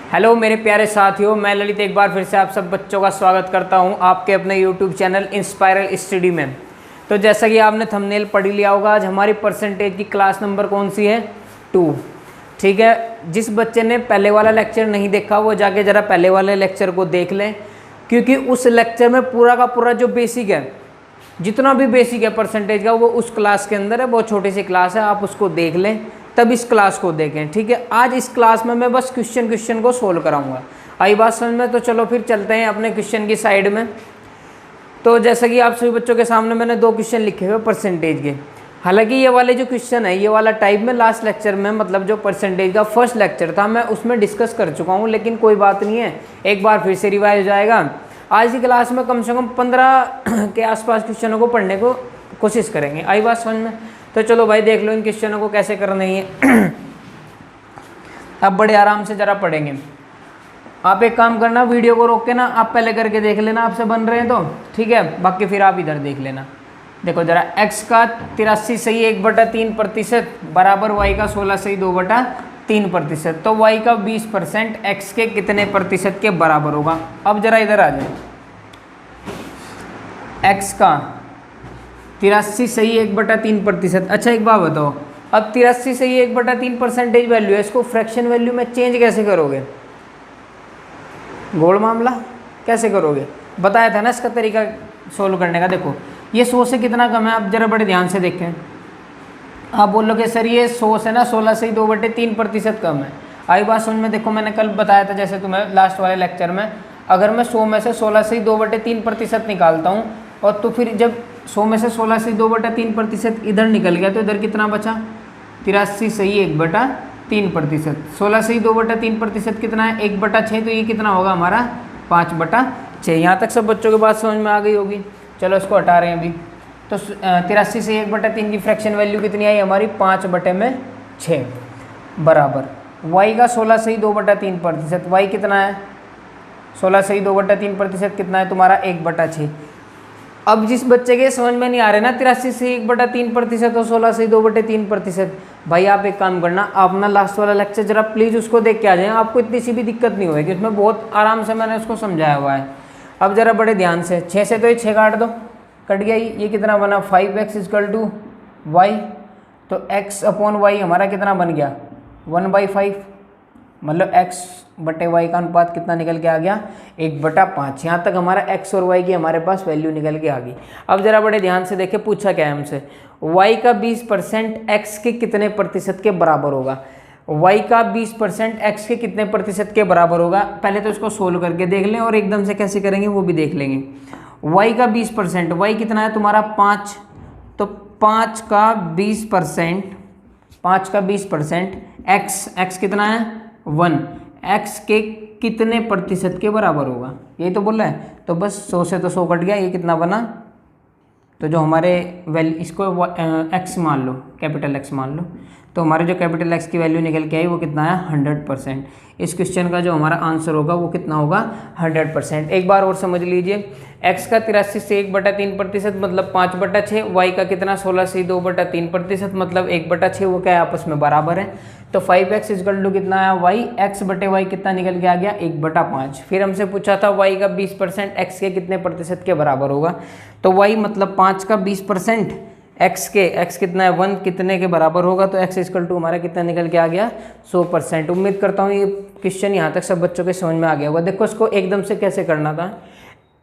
Hello मेरे प्यारे साथियों, मैं ललित एक बार फिर से आप सब बच्चों का स्वागत करता हूं आपके अपने यूट्यूब चैनल इंस्पायरल स्टडी में। तो जैसा कि आपने थंबनेल पढ़ लिया होगा, आज हमारी परसेंटेज की क्लास नंबर कौन सी है? 2। ठीक है, जिस बच्चे ने पहले वाला लेक्चर नहीं देखा वो जाके ज़रा पहले वाले लेक्चर को देख लें, क्योंकि उस लेक्चर में पूरा का पूरा जो बेसिक है, जितना भी बेसिक है परसेंटेज का, वो उस क्लास के अंदर है। बहुत छोटी सी क्लास है, आप उसको देख लें तब इस क्लास को देखें। ठीक है, आज इस क्लास में मैं बस क्वेश्चन को सोल्व कराऊंगा। आई बात समझ में? तो चलो फिर चलते हैं अपने क्वेश्चन की साइड में। तो जैसा कि आप सभी बच्चों के सामने मैंने 2 क्वेश्चन लिखे हुए परसेंटेज के। हालांकि ये वाले जो क्वेश्चन है, ये वाला टाइप में लास्ट लेक्चर में, मतलब जो परसेंटेज का फर्स्ट लेक्चर था, मैं उसमें डिस्कस कर चुका हूँ, लेकिन कोई बात नहीं है, एक बार फिर से रिवाइज हो जाएगा। आज की क्लास में कम से कम 15 के आसपास क्वेश्चनों को पढ़ने को कोशिश करेंगे। आई बात समझ में? तो चलो भाई देख लो इन क्वेश्चनों को कैसे करना है। अब बड़े आराम से ज़रा पढ़ेंगे। आप एक काम करना, वीडियो को रोक के ना आप पहले करके देख लेना, आपसे बन रहे हैं तो ठीक है, बाकी फिर आप इधर देख लेना। देखो ज़रा, x का 83 सही 1/3% बराबर y का 16 सही 2/3%। तो y का 20% x के कितने प्रतिशत के बराबर होगा? अब ज़रा इधर आ जाए। x का 83 सही 1/3%। अच्छा एक बात बताओ, अब 83 सही 1/3% वैल्यू है, इसको फ्रैक्शन वैल्यू में चेंज कैसे करोगे? गोल मामला कैसे करोगे? बताया था ना इसका तरीका सोल्व करने का। देखो ये 100 से कितना कम है, आप जरा बड़े ध्यान से देखें। आप बोलोगे सर ये 100 से ना 16 से 2/3% कम है। आई बात समझ में? देखो मैंने कल बताया था, जैसे तुम्हें लास्ट वाले लेक्चर में, अगर मैं 100 में से 16 से 2/3% निकालता हूँ, और तो फिर जब 100 में से 16 से 2/3% इधर निकल गया, तो इधर कितना बचा? 83 सही 1/3%। 16 से 2/3% कितना है? 1/6। तो ये कितना होगा हमारा? 5/6। यहाँ तक सब बच्चों की बात समझ में आ गई होगी। चलो इसको हटा रहे हैं अभी। तो 83 से 1/3 की फ्रैक्शन वैल्यू कितनी आई हमारी? 5/6 बराबर y का 16 से 2/3%। y कितना है? 16 से 2/3% कितना है तुम्हारा? 1/6। अब जिस बच्चे के समझ में नहीं आ रहे ना 83 से 1/3% और 16 से 2/3%, भाई आप एक काम करना, आप ना लास्ट वाला लेक्चर जरा प्लीज़ उसको देख के आ जाए, आपको इतनी सी भी दिक्कत नहीं होगी, उसमें बहुत आराम से मैंने उसको समझाया हुआ है। अब जरा बड़े ध्यान से, 6 से तो ये 6 काट दो, कट गया। ये कितना बना? 5x = y। तो x/y हमारा कितना बन गया? 1/5। मतलब x/y का अनुपात कितना निकल के आ गया? 1/5। यहाँ तक हमारा x और y की हमारे पास वैल्यू निकल के आ गई। अब जरा बड़े ध्यान से देखें, पूछा क्या है हमसे? y का 20% x के कितने प्रतिशत के बराबर होगा? y का 20% x के कितने प्रतिशत के बराबर होगा? पहले तो इसको सोल्व करके देख लें, और एकदम से कैसे करेंगे वो भी देख लेंगे। y का 20%, y कितना है तुम्हारा? 5। तो 5 का 20%, x कितना है? 1। x के कितने प्रतिशत के बराबर होगा? यही तो बोल रहा है। तो बस 100 से तो 100 कट गया, ये कितना बना? तो जो हमारे वैल्यू, इसको x मान लो, कैपिटल X मान लो, तो हमारे जो कैपिटल X की वैल्यू निकल के आई वो कितना है? 100%। इस क्वेश्चन का जो हमारा आंसर होगा वो कितना होगा? 100%। एक बार और समझ लीजिए, x का 83 से 1/3% मतलब 5/6, y का कितना? 16 से 2/3% मतलब 1/6, वो क्या है? आपस में बराबर है। तो 5x = कितना है? y। x/y कितना निकल के आ गया? 1/5। फिर हमसे पूछा था y का 20% x के कितने प्रतिशत के बराबर होगा? तो y मतलब 5 का 20% x कितना है? 1 कितने के बराबर होगा? तो x = हमारा कितना निकल के आ गया? 100%। उम्मीद करता हूँ ये क्वेश्चन यहाँ तक सब बच्चों के समझ में आ गया होगा। देखो इसको एकदम से कैसे करना था।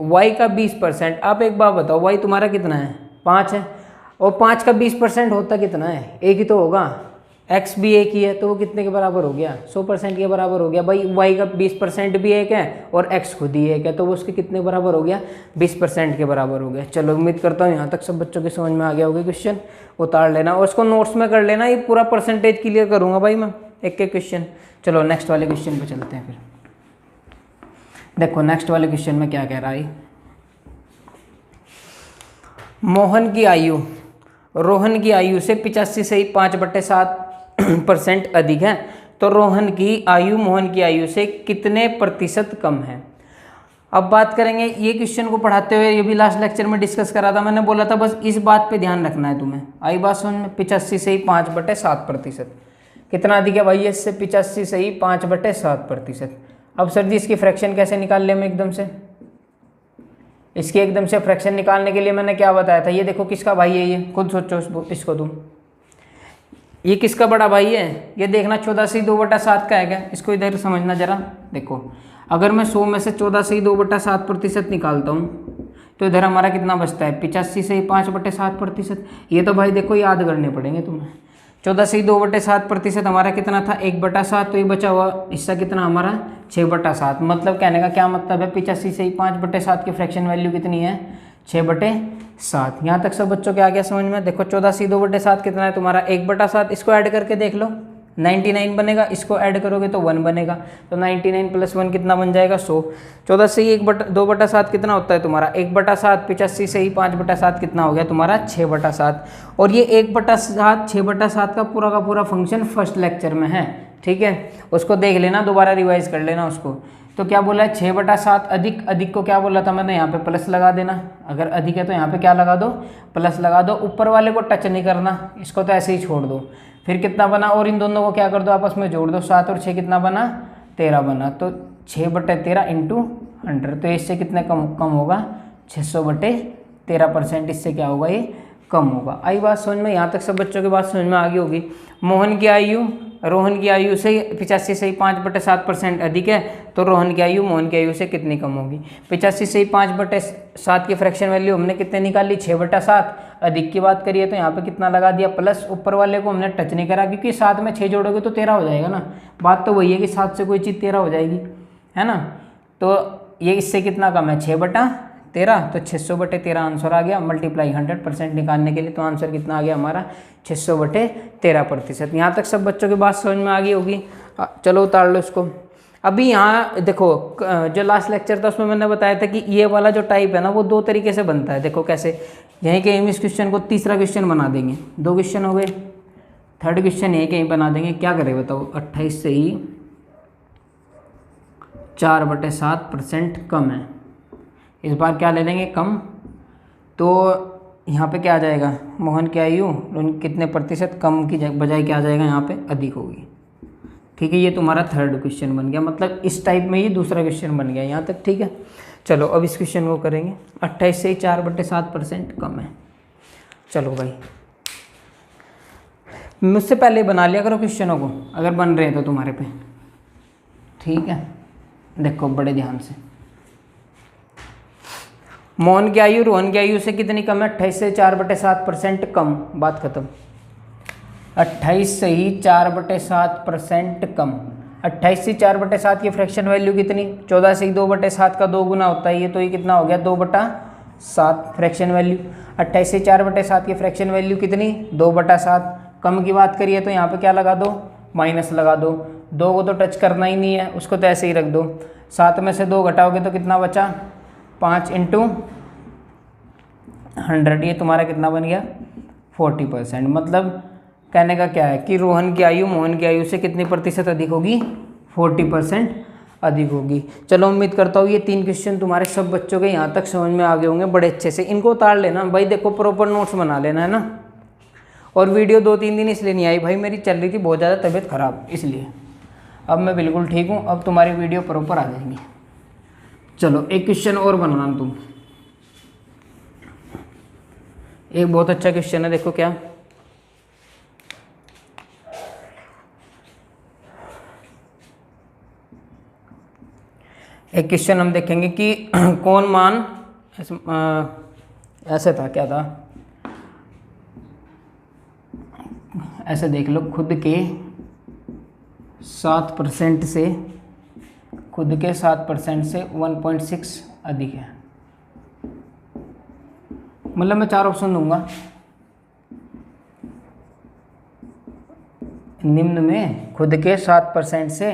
y का 20%, आप एक बात बताओ, y तुम्हारा कितना है? 5 है, और 5 का 20% होता कितना है? 1 ही तो होगा। x भी 1 ही है, तो वो कितने के बराबर हो गया? 100% के बराबर हो गया। भाई y का 20% भी 1 है और x खुद ही 1 है, तो वो उसके कितने बराबर हो गया? 20% के बराबर हो गया। चलो उम्मीद करता हूँ यहाँ तक सब बच्चों के समझ में आ गया होगा। क्वेश्चन उतार लेना और उसको नोट्स में कर लेना, ये पूरा परसेंटेज क्लियर करूँगा भाई मैं, एक एक क्वेश्चन। चलो नेक्स्ट वाले क्वेश्चन पर चलते हैं। फिर देखो नेक्स्ट वाले क्वेश्चन में क्या कह रहा है। मोहन की आयु रोहन की आयु से 85 सही 5/7% अधिक है, तो रोहन की आयु मोहन की आयु से कितने प्रतिशत कम है? अब बात करेंगे, ये क्वेश्चन को पढ़ाते हुए ये भी लास्ट लेक्चर में डिस्कस करा था, मैंने बोला था बस इस बात पे ध्यान रखना है तुम्हें। आई बात समझ में? 85 सही 5/7%। कितना अधिक है भाई? इससे 85 सही 5/7%। अब सर जी इसकी फ्रैक्शन कैसे निकाल ले मैं एकदम से, इसकी एकदम से फ्रैक्शन निकालने के लिए मैंने क्या बताया था, ये देखो किसका भाई है, ये खुद सोचो इसको तुम, ये किसका बड़ा भाई है, ये देखना 14/2/7 का है क्या, इसको इधर समझना जरा। देखो अगर मैं 100 में से 14/2/7% निकालता हूँ तो इधर हमारा कितना बचता है, 85/5/7%। ये तो भाई देखो याद करने पड़ेंगे तुम्हें। 14/2/7% हमारा कितना था, 1/7, तो ये बचा हुआ हिस्सा कितना हमारा 6/7। मतलब कहने का क्या मतलब है, 85/5/7 की फ्रैक्शन वैल्यू कितनी है, 6/7। यहाँ तक सब बच्चों के आ गया समझ में। देखो 14/2/7 कितना है तुम्हारा 1/7, इसको ऐड करके देख लो 99 बनेगा, इसको ऐड करोगे तो 1 बनेगा, तो 99 + 1 कितना बन जाएगा 100। 14/2/7 कितना होता है तुम्हारा 1/7, 85/5/7 कितना हो गया तुम्हारा 6/7। और ये 1/7 6/7 का पूरा फंक्शन फर्स्ट लेक्चर में है, ठीक है, उसको देख लेना, दोबारा रिवाइज कर लेना उसको। तो क्या बोला है 6/7 अधिक को क्या बोला था मैंने, यहाँ पे प्लस लगा देना, अगर अधिक है तो यहाँ पे क्या लगा दो, प्लस लगा दो, ऊपर वाले को टच नहीं करना, इसको तो ऐसे ही छोड़ दो। फिर कितना बना, और इन दोनों को क्या कर दो आपस में जोड़ दो, 7 और 6 कितना बना 13 बना, तो 6/13 × 100, तो इससे कितने कम होगा 600/13%, इससे क्या होगा ये कम होगा। आई बात समझ में, यहाँ तक सब बच्चों की बात समझ में आ गई होगी। मोहन की आयु रोहन की आयु से 85/5/7% अधिक है, तो रोहन की आयु मोहन की आयु से कितनी कम होगी। 85/5/7 की फ्रैक्शन वैल्यू हमने कितने निकाली 6/7, अधिक की बात करिए तो यहाँ पे कितना लगा दिया प्लस, ऊपर वाले को हमने टच नहीं करा क्योंकि 7 में 6 जोड़ोगे तो 13 हो जाएगा ना, बात तो वही है कि 7 से कोई चीज़ 13 हो जाएगी, है ना। तो ये इससे कितना कम है 6/13, तो 600/13 आंसर आ गया। मल्टीप्लाई 100% निकालने के लिए तो आंसर कितना आ गया हमारा 600/13%। यहाँ तक सब बच्चों की बात समझ में आ गई होगी। चलो उतार लो इसको। अभी यहाँ देखो जो लास्ट लेक्चर था उसमें मैंने बताया था कि ये वाला जो टाइप है ना वो 2 तरीके से बनता है। देखो कैसे, यहीं के इस क्वेश्चन को तीसरा क्वेश्चन बना देंगे, 2 क्वेश्चन हो गए, थर्ड क्वेश्चन यहीं कहीं बना देंगे। क्या करें बताओ, 28 से ही 4/7% कम है, इस बार क्या ले लेंगे कम, तो यहाँ पे क्या आ जाएगा मोहन की आयु कितने प्रतिशत कम की बजाय क्या आ जाएगा यहाँ पे अधिक होगी, ठीक है। ये तुम्हारा थर्ड क्वेश्चन बन गया, मतलब इस टाइप में ये दूसरा क्वेश्चन बन गया यहाँ तक, ठीक है। चलो अब इस क्वेश्चन को करेंगे। 28 से ही 4/7% कम है। चलो भाई मुझसे पहले बना लिया करो क्वेश्चनों को अगर बन रहे हैं तो तुम्हारे पे, ठीक है। देखो बड़े ध्यान से, मोहन की आयु रोहन की आयु से कितनी कम है, 28 से 4/7% कम, बात खत्म। 28 से ही 4/7% कम। 28 से 4/7 की फ्रैक्शन वैल्यू कितनी, 14 से ही 2/7 का 2 गुना होता है ये, तो ये कितना हो गया 2/7 फ्रैक्शन वैल्यू। 28 से 4/7 की फ्रैक्शन वैल्यू कितनी 2/7। कम की बात करिए तो यहाँ पे क्या लगा दो, माइनस लगा दो, 2 को तो टच करना ही नहीं है, उसको तो ऐसे ही रख दो। 7 में से 2 घटाओगे तो कितना बचा 5 × 100, ये तुम्हारा कितना बन गया 40%। मतलब कहने का क्या है कि रोहन की आयु मोहन की आयु से कितनी प्रतिशत अधिक होगी 40% अधिक होगी। चलो उम्मीद करता हूँ ये 3 क्वेश्चन तुम्हारे सब बच्चों के यहाँ तक समझ में आ गए होंगे बड़े अच्छे से। इनको उतार लेना भाई, देखो प्रॉपर नोट्स बना लेना है ना। और वीडियो 2-3 दिन इसलिए नहीं आई भाई, मेरी चल रही थी बहुत ज़्यादा तबीयत ख़राब, इसलिए अब मैं बिल्कुल ठीक हूँ, अब तुम्हारी वीडियो प्रॉपर आ जाएंगी। चलो एक क्वेश्चन और बनाना तुम, एक बहुत अच्छा क्वेश्चन है, देखो क्या, एक क्वेश्चन हम देखेंगे कि कौन मान ऐसे था, क्या था, ऐसे देख लो, खुद के 7% से 1.6 अधिक है। मतलब मैं 4 ऑप्शन दूंगा, निम्न में खुद के 7% से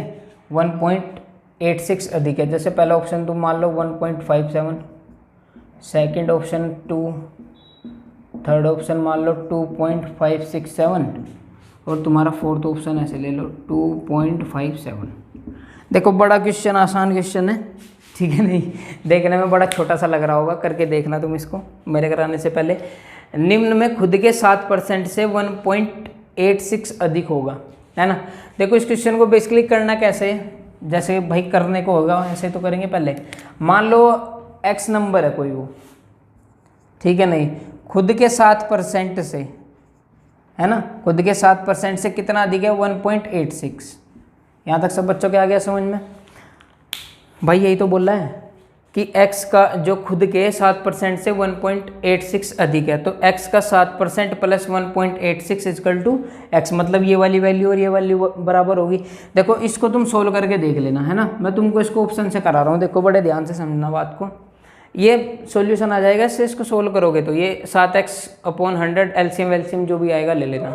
1.86 अधिक है। जैसे पहला ऑप्शन तुम मान लो 1.57, सेकंड ऑप्शन 2, थर्ड ऑप्शन मान लो 2.567 और तुम्हारा फोर्थ ऑप्शन ऐसे ले लो 2.57। देखो बड़ा क्वेश्चन, आसान क्वेश्चन है, ठीक है, नहीं देखने में बड़ा छोटा सा लग रहा होगा, करके देखना तुम इसको मेरे कराने से पहले। निम्न में खुद के 7% से 1.86 अधिक होगा, है ना। देखो इस क्वेश्चन को बेसिकली करना कैसे है, जैसे भाई करने को होगा ऐसे तो करेंगे। पहले मान लो x नंबर है कोई वो, ठीक है, नहीं खुद के 7% से, है ना, खुद के 7% से कितना अधिक है 1.86। यहाँ तक सब बच्चों के आ गया समझ में? भाई यही तो बोल रहा है कि x का जो खुद के 7% से 1.86 अधिक है, तो x का 7% प्लस 1.86 इक्वल टू x, मतलब ये वाली वैल्यू और ये वैल्यू बराबर होगी। देखो इसको तुम सोल्व करके देख लेना, है ना, मैं तुमको इसको ऑप्शन से करा रहा हूँ, देखो बड़े ध्यान से समझना बात को। ये सॉल्यूशन आ जाएगा, इससे इसको सोल्व करोगे तो ये 7x/100 एलसीएम वेलसीएम जो भी आएगा ले लेना।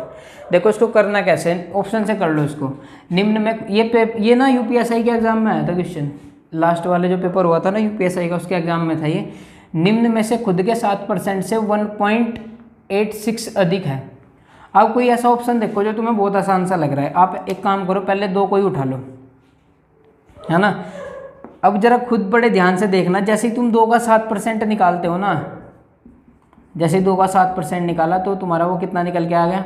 देखो इसको करना कैसे, ऑप्शन से कर लो इसको। निम्न में ये ना यूपीएसआई के एग्जाम में आया था क्वेश्चन, लास्ट वाले जो पेपर हुआ था ना यूपीएसआई का, उसके एग्जाम में था ये। निम्न में से खुद के 7% से 1.86 अधिक है। अब कोई ऐसा ऑप्शन देखो जो तुम्हें बहुत आसान सा लग रहा है, आप एक काम करो पहले 2 को ही उठा लो, है ना। अब जरा खुद बड़े ध्यान से देखना, जैसे ही तुम 2 का 7% निकालते हो ना, जैसे 2 का 7% निकाला तो तुम्हारा वो कितना निकल के आ गया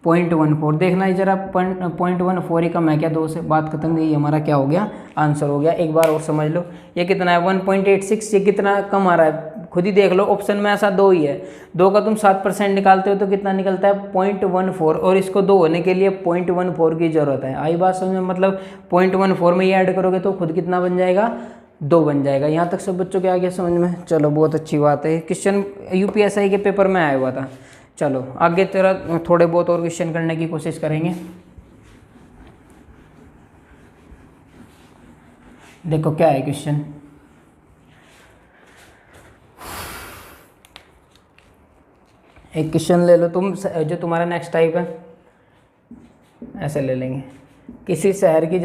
0.14। देखना जरा 0.14 ही कम है क्या 2 से, बात खत्म। ये हमारा क्या हो गया, आंसर हो गया। एक बार और समझ लो, ये कितना है 1.86, ये कितना कम आ रहा है खुद ही देख लो, ऑप्शन में ऐसा 2 ही है। 2 का तुम 7% निकालते हो तो कितना निकलता है 0.14, और इसको 2 होने के लिए 0.14 की जरूरत है। आई बात समझ में, मतलब 0.14 में ये ऐड करोगे तो खुद कितना बन जाएगा 2 बन जाएगा। यहाँ तक सब बच्चों के आ गया समझ में? चलो बहुत अच्छी बात है, क्वेश्चन यूपीएसआई के पेपर में आया हुआ था। चलो आगे तेरा थोड़े बहुत और क्वेश्चन करने की कोशिश करेंगे। देखो क्या है क्वेश्चन, एक क्वेश्चन ले लो तुम, जो तुम्हारा नेक्स्ट टाइप है ऐसे ले लेंगे। किसी शहर की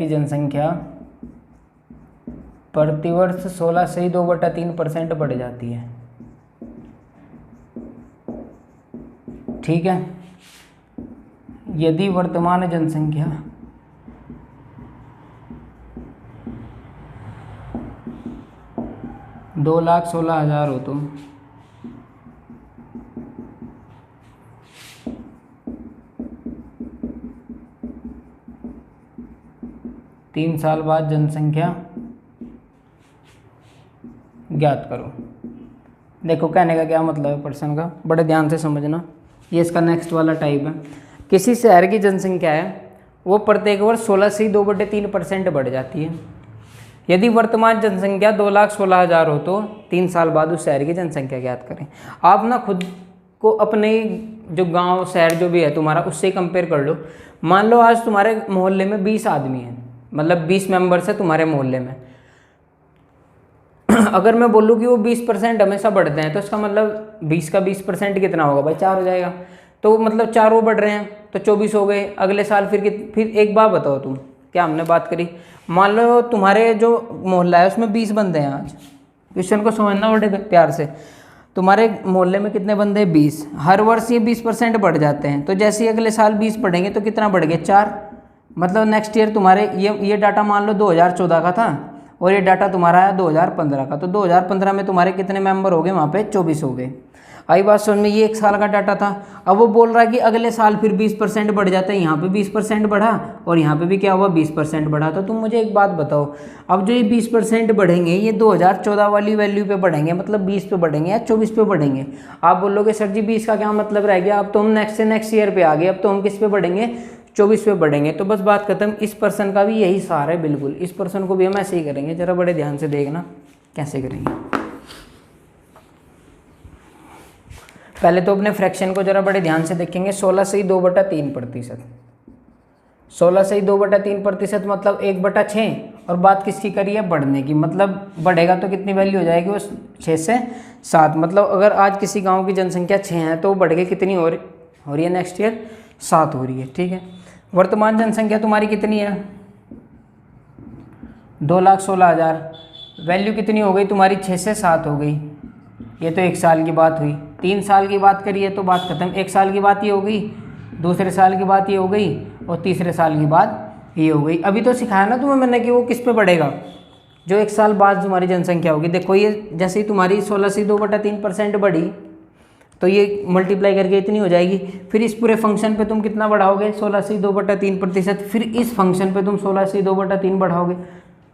जनसंख्या प्रतिवर्ष 16.2/3% बढ़ जाती है, ठीक है। यदि वर्तमान जनसंख्या 2,16,000 हो तो तीन साल बाद जनसंख्या ज्ञात करो। देखो कहने का क्या मतलब है प्रश्न का, बड़े ध्यान से समझना। ये इसका नेक्स्ट वाला टाइप है। किसी शहर की जनसंख्या है वो प्रत्येक वर्ष 16.2/3% बढ़ जाती है। यदि वर्तमान जनसंख्या 2,16,000 हो तो 3 साल बाद उस शहर की जनसंख्या ज्ञात करें। आप ना खुद को अपने जो गांव शहर जो भी है तुम्हारा उससे कंपेयर कर लो। मान लो आज तुम्हारे मोहल्ले में 20 आदमी हैं, मतलब 20 मेंबर्स है तुम्हारे मोहल्ले में। अगर मैं बोलूँ कि वो 20% हमेशा बढ़ते हैं तो इसका मतलब 20 का 20% कितना होगा भाई, 4 हो जाएगा। तो मतलब 4 वो बढ़ रहे हैं तो 24 हो गए। अगले साल फिर एक बार बताओ तुम, क्या हमने बात करी, मान लो तुम्हारे जो मोहल्ला है उसमें 20 बंदे हैं। आज क्वेश्चन को समझना बड़े प्यार से। तुम्हारे मोहल्ले में कितने बंदे हैं 20, हर वर्ष ये 20% बढ़ जाते हैं। तो जैसे ही अगले साल 20 बढ़ेंगे तो कितना बढ़ गए 4। मतलब नेक्स्ट ईयर तुम्हारे ये डाटा मान लो 2014 का था और ये डाटा तुम्हारा है 2015 का। तो 2015 में तुम्हारे कितने मेंबर हो गए वहाँ पे 24 हो गए। आई बात समझ में? ये 1 साल का डाटा था। अब वो बोल रहा है कि अगले साल फिर 20% बढ़ जाता है। यहाँ पे 20% बढ़ा और यहाँ पे भी क्या हुआ 20% बढ़ा। तो तुम मुझे एक बात बताओ, अब जो ये 20% बढ़ेंगे ये 2014 वाली वैल्यू पे बढ़ेंगे, मतलब 20 पे बढ़ेंगे या 24 पे बढ़ेंगे? आप बोलोगे सर जी 20 का क्या मतलब रह गया, अब तो हम नेक्स्ट ईयर पे आ गए, अब तो हम किस पे बढ़ेंगे 24 पे बढ़ेंगे। तो बस बात खत्म। इस पर्सन का भी यही सार है बिल्कुल, इस पर्सन को भी हम ऐसे ही करेंगे। जरा बड़े ध्यान से देखना कैसे करेंगे। पहले तो अपने फ्रैक्शन को जरा बड़े ध्यान से देखेंगे। 16/2/3%, 16/2/3% मतलब 1/6। और बात किसकी करी है, बढ़ने की। मतलब बढ़ेगा तो कितनी वैल्यू हो जाएगी वो 6 से 7। मतलब अगर आज किसी गांव की जनसंख्या 6 है तो बढ़ के कितनी हो रही है नेक्स्ट ईयर 7 हो रही है, ठीक है। वर्तमान जनसंख्या तुम्हारी कितनी है 2,16,000। वैल्यू कितनी हो गई तुम्हारी 6 से 7 हो गई। ये तो 1 साल की बात हुई। 3 साल की बात करिए तो बात खत्म। 1 साल की बात ये हो गई, दूसरे साल की बात ये हो गई और तीसरे साल की बात ये हो गई। अभी तो सिखाया ना तुम्हें मैंने कि वो किस पे बढ़ेगा, जो 1 साल बाद तुम्हारी जनसंख्या होगी। देखो ये जैसे ही तुम्हारी 16/2/3% बढ़ी तो ये मल्टीप्लाई करके इतनी हो जाएगी। फिर इस पूरे फंक्शन पे तुम कितना बढ़ाओगे 16/2/3%, फिर इस फंक्शन पे तुम 16/2/3 बढ़ाओगे।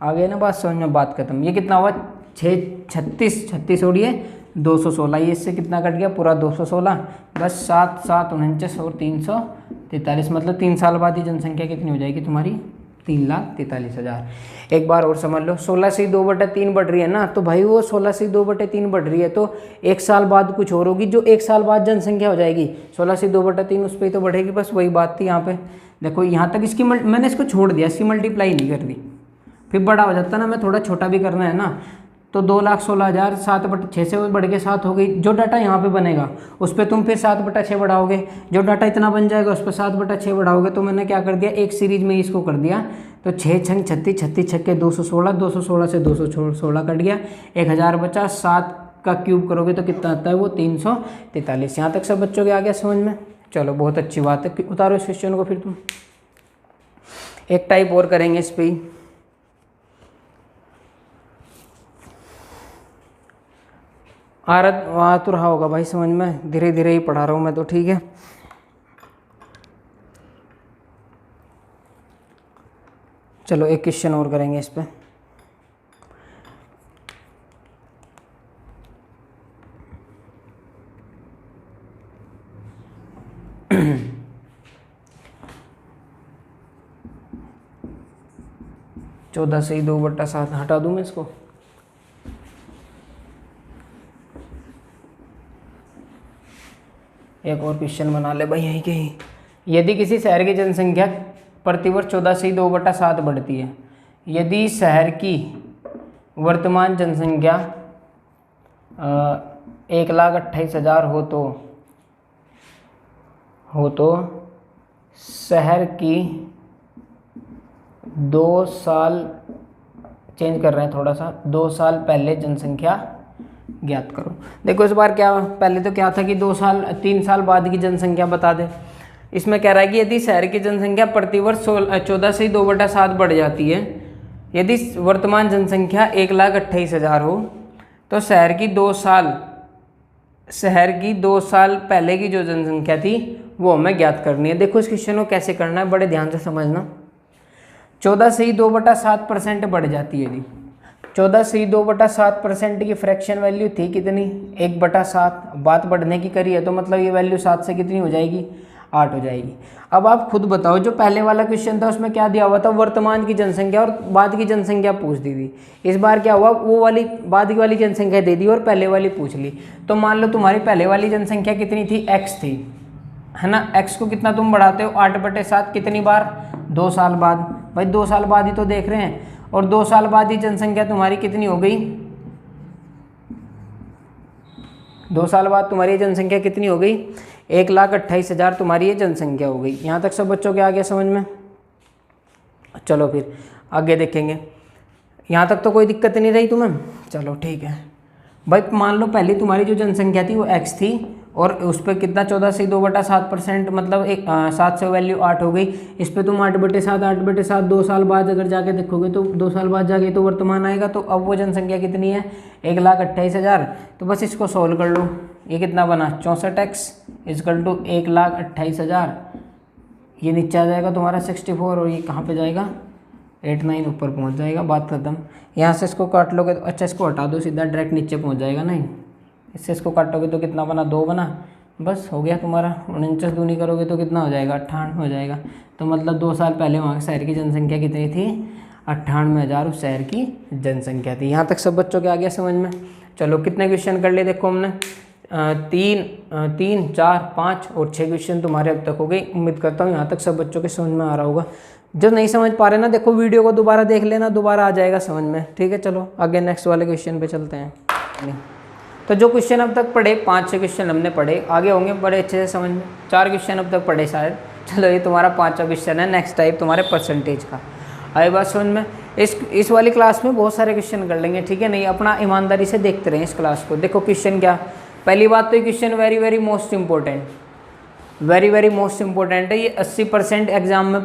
आ गया ना बात समझ में, बात खत्म। ये कितना हुआ 6 36 उड़िए 216, ये इससे कितना कट गया पूरा 216, बस 7 7 49 और 343, मतलब 3 साल बाद ही जनसंख्या कितनी हो जाएगी तुम्हारी 3,43,000। एक बार और समझ लो 16/2/3 बढ़ रही है ना, तो भाई वो 16/2/3 बढ़ रही है तो एक साल बाद कुछ और होगी, जो एक साल बाद जनसंख्या हो जाएगी 16/2/3 उस पर ही तो बढ़ेगी। बस वही बात थी यहाँ पे। देखो यहाँ तक इसकी मैंने इसको छोड़ दिया, इसकी मल्टीप्लाई नहीं कर दी, फिर बड़ा हो जाता ना, मैं थोड़ा छोटा भी करना है ना। तो 2,16,000 7/6 से बढ़ के 7 हो गई। जो डाटा यहाँ पे बनेगा उस पर तुम फिर 7/6 बढ़ाओगे, जो डाटा इतना बन जाएगा उस पर 7/6 बढ़ाओगे। तो मैंने क्या कर दिया, एक सीरीज में इसको कर दिया। तो 6 छंग 36, 36 छक्के 216, 216 से 216 कट गया, 1000 बचा। 7 का क्यूब करोगे तो कितना आता है वो 343। यहाँ तक सब बच्चों के आ गया समझ में। चलो बहुत अच्छी बात है, उतारो इस क्वेश्चन को। फिर तुम एक टाइप और करेंगे इस पर ही। आ तो रहा होगा भाई समझ में, धीरे धीरे ही पढ़ा रहा हूँ मैं तो, ठीक है। चलो एक क्वेश्चन और करेंगे इस पे। चौदह से 2/7 हटा दूँ मैं इसको। एक और क्वेश्चन बना ले भाई यहीं के ही। यदि किसी शहर की जनसंख्या प्रतिवर्ष 14/2/7 बढ़ती है, यदि शहर की वर्तमान जनसंख्या 1,28,000 हो तो शहर की 2 साल, चेंज कर रहे हैं थोड़ा सा, 2 साल पहले जनसंख्या ज्ञात करो। देखो इस बार क्या, पहले तो क्या था कि 3 साल बाद की जनसंख्या बता दे। इसमें कह रहा है कि यदि शहर की जनसंख्या प्रतिवर्ष 14/2/7 बढ़ जाती है, यदि वर्तमान जनसंख्या 1,28,000 हो तो शहर की 2 साल पहले की जो जनसंख्या थी वो हमें ज्ञात करनी है। देखो इस क्वेश्चन को कैसे करना है, बड़े ध्यान से समझना। 14/2/7% बढ़ जाती है। यदि 14/2/7% की फ्रैक्शन वैल्यू थी कितनी 1/7, बात बढ़ने की करी है तो मतलब ये वैल्यू 7 से कितनी हो जाएगी 8 हो जाएगी। अब आप खुद बताओ, जो पहले वाला क्वेश्चन था उसमें क्या दिया हुआ था, वर्तमान की जनसंख्या और बाद की जनसंख्या पूछ दी थी। इस बार क्या हुआ, वो वाली बाद की वाली जनसंख्या दे दी और पहले वाली पूछ ली। तो मान लो तुम्हारी पहले वाली जनसंख्या कितनी थी, x थी, है ना। x को कितना तुम बढ़ाते हो 8/7, कितनी बार 2 साल बाद। भाई 2 साल बाद ही तो देख रहे हैं, और 2 साल बाद ही जनसंख्या तुम्हारी कितनी हो गई, 2 साल बाद तुम्हारी जनसंख्या कितनी हो गई 1,28,000 तुम्हारी ये जनसंख्या हो गई। यहाँ तक सब बच्चों के आ गया समझ में। चलो फिर आगे देखेंगे। यहाँ तक तो कोई दिक्कत नहीं रही तुम्हें, चलो ठीक है भाई। मान लो पहले तुम्हारी जो जनसंख्या थी वो x थी और उस पर कितना 14/2/7%, मतलब 7 से वैल्यू 8 हो गई। इस पर तुम 8/7 2 साल बाद अगर जाके देखोगे तो 2 साल बाद जाके तो वर्तमान आएगा। तो अब वो जनसंख्या कितनी है 1,28,000। तो बस इसको सोल्व कर लो। ये कितना बना 64x = 1,28,000। ये नीचे आ जाएगा तुम्हारा 64 और ये कहाँ पे जाएगा 89 ऊपर पहुँच जाएगा। बात खत्म। यहाँ से इसको काट लोगे तो अच्छा इसको हटा दो, सीधा डायरेक्ट नीचे पहुँच जाएगा। नहीं, इससे इसको काटोगे तो कितना बना 2 बना, बस हो गया तुम्हारा। 49 दूनी करोगे तो कितना हो जाएगा 98 हो जाएगा। तो मतलब 2 साल पहले वहाँ शहर की जनसंख्या कितनी थी 98,000 उस शहर की जनसंख्या थी। यहाँ तक सब बच्चों के आ गया समझ में। चलो कितने क्वेश्चन कर लिए देखो हमने, 3 4 5 और 6 क्वेश्चन तुम्हारे अब तक हो गई। उम्मीद करता हूँ यहाँ तक सब बच्चों के समझ में आ रहा होगा। जो नहीं समझ पा रहे ना, देखो वीडियो को दोबारा देख लेना, दोबारा आ जाएगा समझ में, ठीक है। चलो आगे नेक्स्ट वाले क्वेश्चन पे चलते हैं। तो जो क्वेश्चन अब तक पढ़े 5-6 क्वेश्चन हमने पढ़े, आगे होंगे बड़े अच्छे से समझ में। 4 क्वेश्चन अब तक पढ़े शायद। चलो ये तुम्हारा 5वां क्वेश्चन है नेक्स्ट टाइप तुम्हारे परसेंटेज का। आई बात समझ में। इस वाली क्लास में बहुत सारे क्वेश्चन कर लेंगे, ठीक है। नहीं, अपना ईमानदारी से देखते रहें इस क्लास को। देखो क्वेश्चन क्या, पहली बात तो ये question very most important, very most important है। ये 80% एग्जाम में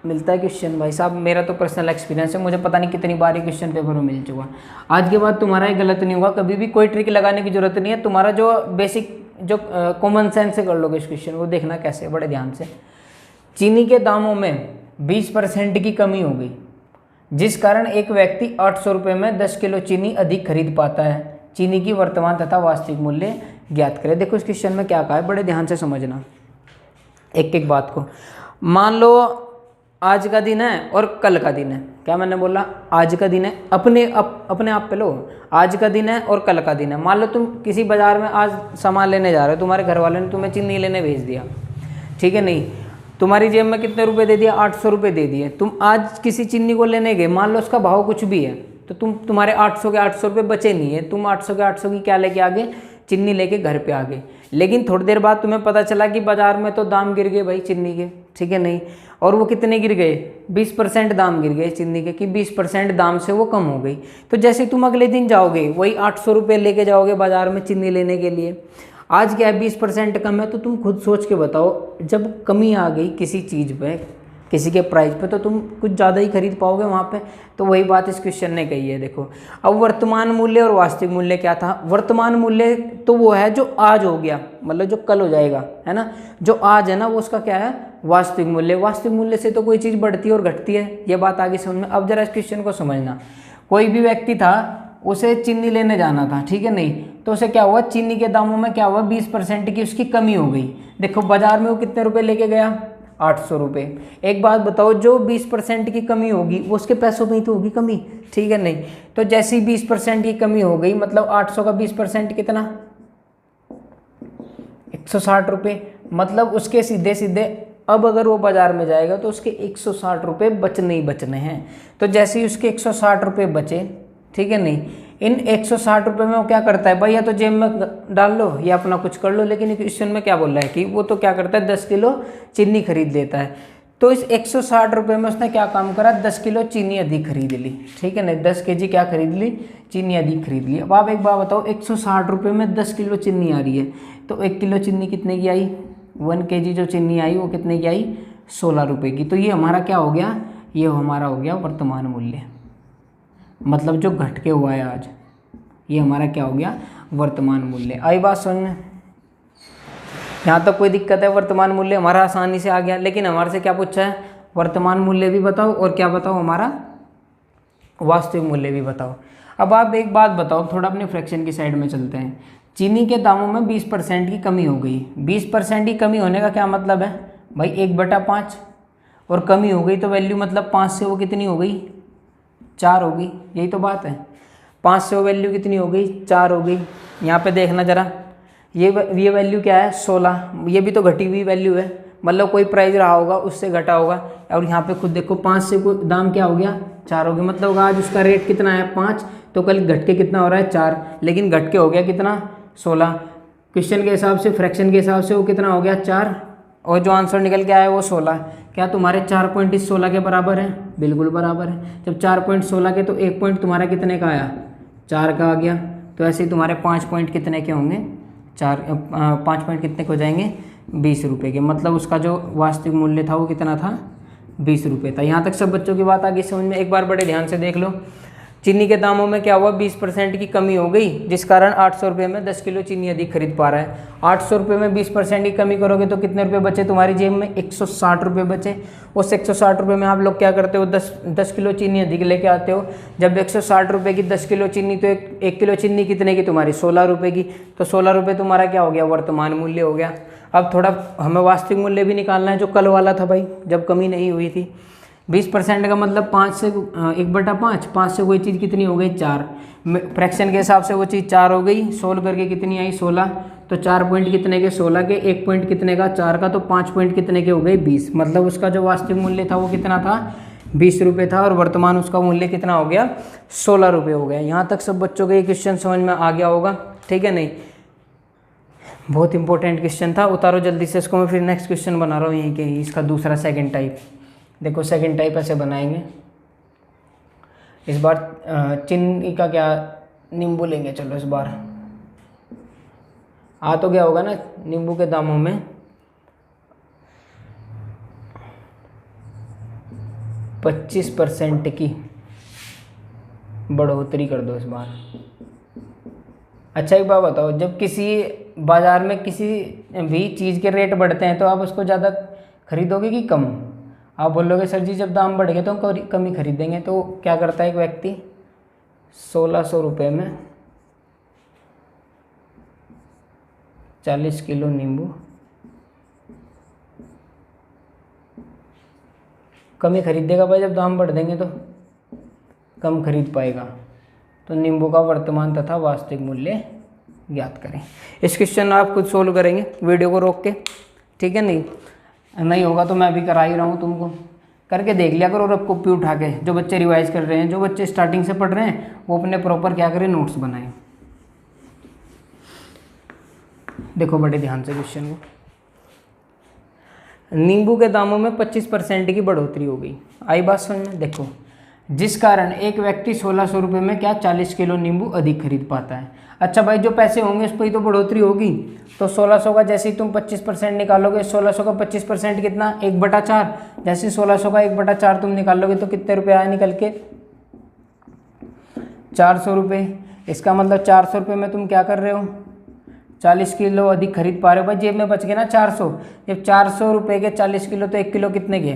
मिलता है क्वेश्चन। भाई साहब मेरा तो पर्सनल एक्सपीरियंस है, मुझे पता नहीं कितनी बार ये क्वेश्चन पेपर में मिल चुका। आज के बाद तुम्हारा ये गलत नहीं होगा, कभी भी कोई ट्रिक लगाने की जरूरत नहीं है। तुम्हारा जो बेसिक जो कॉमन सेंस से कर लोगे इस क्वेश्चन को, देखना कैसे, बड़े ध्यान से। चीनी के दामों में 20% की कमी हो गई, जिस कारण एक व्यक्ति 800 रुपये में 10 किलो चीनी अधिक खरीद पाता है। चीनी की वर्तमान तथा वास्तविक मूल्य ज्ञात करें। देखो इस क्वेश्चन में क्या कहा है, बड़े ध्यान से समझना एक एक बात को। मान लो आज का दिन है और कल का दिन है। क्या मैंने बोला? आज का दिन है, अपने आप पे लो। आज का दिन है और कल का दिन है। मान लो तुम किसी बाजार में आज सामान लेने जा रहे हो, तुम्हारे घर वालों ने तुम्हें चीनी लेने भेज दिया, ठीक है, नहीं, तुम्हारी जेब में कितने रुपए दे दिया? 800 रुपये दे दिए। तुम आज किसी चीनी को लेने गए, मान लो उसका भाव कुछ भी है, तो तुम्हारे 800 के 800 रुपये बचे नहीं है, तुम 800 के 800 की क्या लेके आ गए? चीनी लेके घर पे आ गए। लेकिन थोड़ी देर बाद तुम्हें पता चला कि बाजार में तो दाम गिर गए भाई चीनी के, ठीक है, नहीं, और वो कितने गिर गए? 20% दाम गिर गए चीनी के, कि 20% दाम से वो कम हो गई। तो जैसे तुम अगले दिन जाओगे, वही 800 रुपये लेके जाओगे बाजार में चीनी लेने के लिए, आज क्या है 20% कम है, तो तुम खुद सोच के बताओ, जब कमी आ गई किसी चीज़ पे, किसी के प्राइस पे, तो तुम कुछ ज़्यादा ही खरीद पाओगे वहाँ पे। तो वही बात इस क्वेश्चन ने कही है। देखो अब वर्तमान मूल्य और वास्तविक मूल्य क्या था? वर्तमान मूल्य तो वो है जो आज हो गया, मतलब जो कल हो जाएगा, है ना, जो आज है ना, वो उसका क्या है? वास्तविक मूल्य। वास्तविक मूल्य से तो कोई चीज़ बढ़ती है और घटती है, ये बात आगे समझ में। अब जरा इस क्वेश्चन को समझना। कोई भी व्यक्ति था, उसे चीनी लेने जाना था, ठीक है, नहीं, तो उसे क्या हुआ? चीनी के दामों में क्या हुआ? 20% की उसकी कमी हो गई। देखो बाजार में वो कितने रुपए लेके गया? 800 रुपये। एक बात बताओ, जो 20% की कमी होगी वो उसके पैसों में ही तो होगी कमी, ठीक है, नहीं, तो जैसी 20% की कमी हो गई, मतलब 800 का 20% कितना? 160 रुपये। मतलब उसके सीधे सीधे अब अगर वो बाजार में जाएगा तो उसके 160 रुपये बचने ही बचने हैं। तो जैसे ही उसके 160 रुपये बचे, ठीक है, नहीं, इन 160 रुपये में वो क्या करता है भाई? या तो जेब में डाल लो या अपना कुछ कर लो। लेकिन क्वेश्चन में क्या बोल रहा है कि वो तो क्या करता है? 10 किलो चीनी खरीद लेता है। तो इस 160 रुपये में उसने क्या काम करा? 10 किलो चीनी अधिक खरीद ली, ठीक है ना, 10 केजी क्या खरीद ली? चीनी अधिक खरीद ली। अब आप एक बात बताओ, 160 रुपये में 10 किलो चीनी आ रही है, तो 1 किलो चीनी कितने की आई? 1 केजी जो चीनी आई वो कितने की आई? 16 रुपये की। तो ये हमारा क्या हो गया? ये हमारा हो गया वर्तमान मूल्य, मतलब जो घट के हुआ है आज, ये हमारा क्या हो गया? वर्तमान मूल्य। आई बात समझ में? यहाँ तक कोई दिक्कत है? वर्तमान मूल्य हमारा आसानी से आ गया। लेकिन हमारे से क्या पूछा है? वर्तमान मूल्य भी बताओ और क्या बताओ? हमारा वास्तविक मूल्य भी बताओ। अब आप एक बात बताओ, थोड़ा अपने फ्रैक्शन की साइड में चलते हैं। चीनी के दामों में 20% की कमी हो गई। 20% की कमी होने का क्या मतलब है भाई? 1/5, और कमी हो गई तो वैल्यू मतलब 5 से वो कितनी हो गई? 4 हो गई। यही तो बात है। 5 से वो वैल्यू कितनी हो गई? 4 हो गई। यहाँ पे देखना जरा, ये वैल्यू क्या है? 16। ये भी तो घटी हुई वैल्यू है, मतलब कोई प्राइस रहा होगा उससे घटा होगा। और यहाँ पे खुद देखो 5 से कोई दाम क्या हो गया? 4 हो गया। मतलब आज उसका रेट कितना है? 5, तो कल घट के कितना हो रहा है? 4, लेकिन घट के हो गया कितना? 16। क्वेश्चन के हिसाब से, फ्रैक्शन के हिसाब से वो कितना हो गया? 4, और जो आंसर निकल के आया वो 16। क्या तुम्हारे 4 पॉइंट इस 16 के बराबर है? बिल्कुल बराबर है। जब 4 पॉइंट 16 के, तो 1 पॉइंट तुम्हारा कितने का आया? 4 का आ गया। तो ऐसे ही तुम्हारे 5 पॉइंट कितने के होंगे? 5 पॉइंट कितने के हो जाएंगे? 20 रुपये के। मतलब उसका जो वास्तविक मूल्य था वो कितना था? 20 रुपये था। यहाँ तक सब बच्चों की बात आगे समझ में? एक बार बड़े ध्यान से देख लो। चीनी के दामों में क्या हुआ? 20% की कमी हो गई, जिस कारण 800 रुपये में 10 किलो चीनी अधिक खरीद पा रहा है। 800 रुपये में 20% की कमी करोगे तो कितने रुपये बचे तुम्हारी जेब में? 160 रुपये बचे। उस 160 रुपये में आप लोग क्या करते हो? 10 किलो चीनी अधिक लेके आते हो। जब 160 रुपये की 10 किलो चीनी, तो एक किलो चीनी कितने की तुम्हारी? 16 रुपये की। तो 16 रुपये तुम्हारा क्या हो गया? वर्तमान मूल्य हो गया। अब थोड़ा हमें वास्तविक मूल्य भी निकालना है, जो कल वाला था भाई, जब कमी नहीं हुई थी। 20% का मतलब 5 से 1/5, 5 से कोई चीज़ कितनी हो गई? 4। फ्रैक्शन के हिसाब से वो चीज़ 4 हो गई। सोल्व करके कितनी आई? 16। तो 4 पॉइंट कितने के? 16 के। 1 पॉइंट कितने का? 4 का। तो 5 पॉइंट कितने के हो गए? 20। मतलब उसका जो वास्तविक मूल्य था वो कितना था? 20 रुपये था, और वर्तमान उसका मूल्य कितना हो गया? 16 रुपये हो गया। यहाँ तक सब बच्चों को ये क्वेश्चन समझ में आ गया होगा, ठीक है, नहीं? बहुत इंपॉर्टेंट क्वेश्चन था। उतारो जल्दी से इसको। मैं फिर नेक्स्ट क्वेश्चन बना रहा हूँ यहीं के ही, इसका दूसरा सेकंड टाइप। देखो सेकंड टाइप ऐसे बनाएंगे। इस बार चीनी का क्या नींबू लेंगे। चलो इस बार आ तो गया होगा ना, नींबू के दामों में 25% की बढ़ोतरी कर दो इस बार। अच्छा एक बात बताओ, जब किसी बाज़ार में किसी भी चीज़ के रेट बढ़ते हैं तो आप उसको ज़्यादा खरीदोगे कि कम? आप बोलोगे सर जी जब दाम बढ़ गए तो हम कम ही खरीदेंगे। तो क्या करता है एक व्यक्ति 1600 रुपये में 40 किलो नींबू कम ही खरीदेगा भाई, जब दाम बढ़ देंगे तो कम खरीद पाएगा। तो नींबू का वर्तमान तथा वास्तविक मूल्य ज्ञात करें। इस क्वेश्चन आप खुद सोल्व करेंगे वीडियो को रोक के, ठीक है। नहीं होगा तो मैं भी करा ही रहा हूँ, तुमको करके देख लिया करो। और अब कॉपी उठा के जो बच्चे रिवाइज कर रहे हैं, जो बच्चे स्टार्टिंग से पढ़ रहे हैं, वो अपने प्रॉपर क्या करें, नोट्स बनाएं। देखो बड़े ध्यान से क्वेश्चन को। नींबू के दामों में 25% की बढ़ोतरी हो गई। आई बात समझ में? देखो, जिस कारण एक व्यक्ति 1600 रुपये में क्या 40 किलो नींबू अधिक खरीद पाता है। अच्छा भाई, जो पैसे होंगे उस पर ही तो बढ़ोतरी होगी। तो 1600 का जैसे ही तुम 25% निकालोगे, 1600 का 25% कितना, 1/4। जैसे 1600 का 1/4 तुम निकालोगे तो कितने रुपये आए निकल के, 400 रुपये। इसका मतलब 400 रुपये में तुम क्या कर रहे हो, 40 किलो अधिक खरीद पा रहे हो। भाई जेब में बच गए ना 400। जब 400 रुपये के 40 किलो तो 1 किलो कितने के?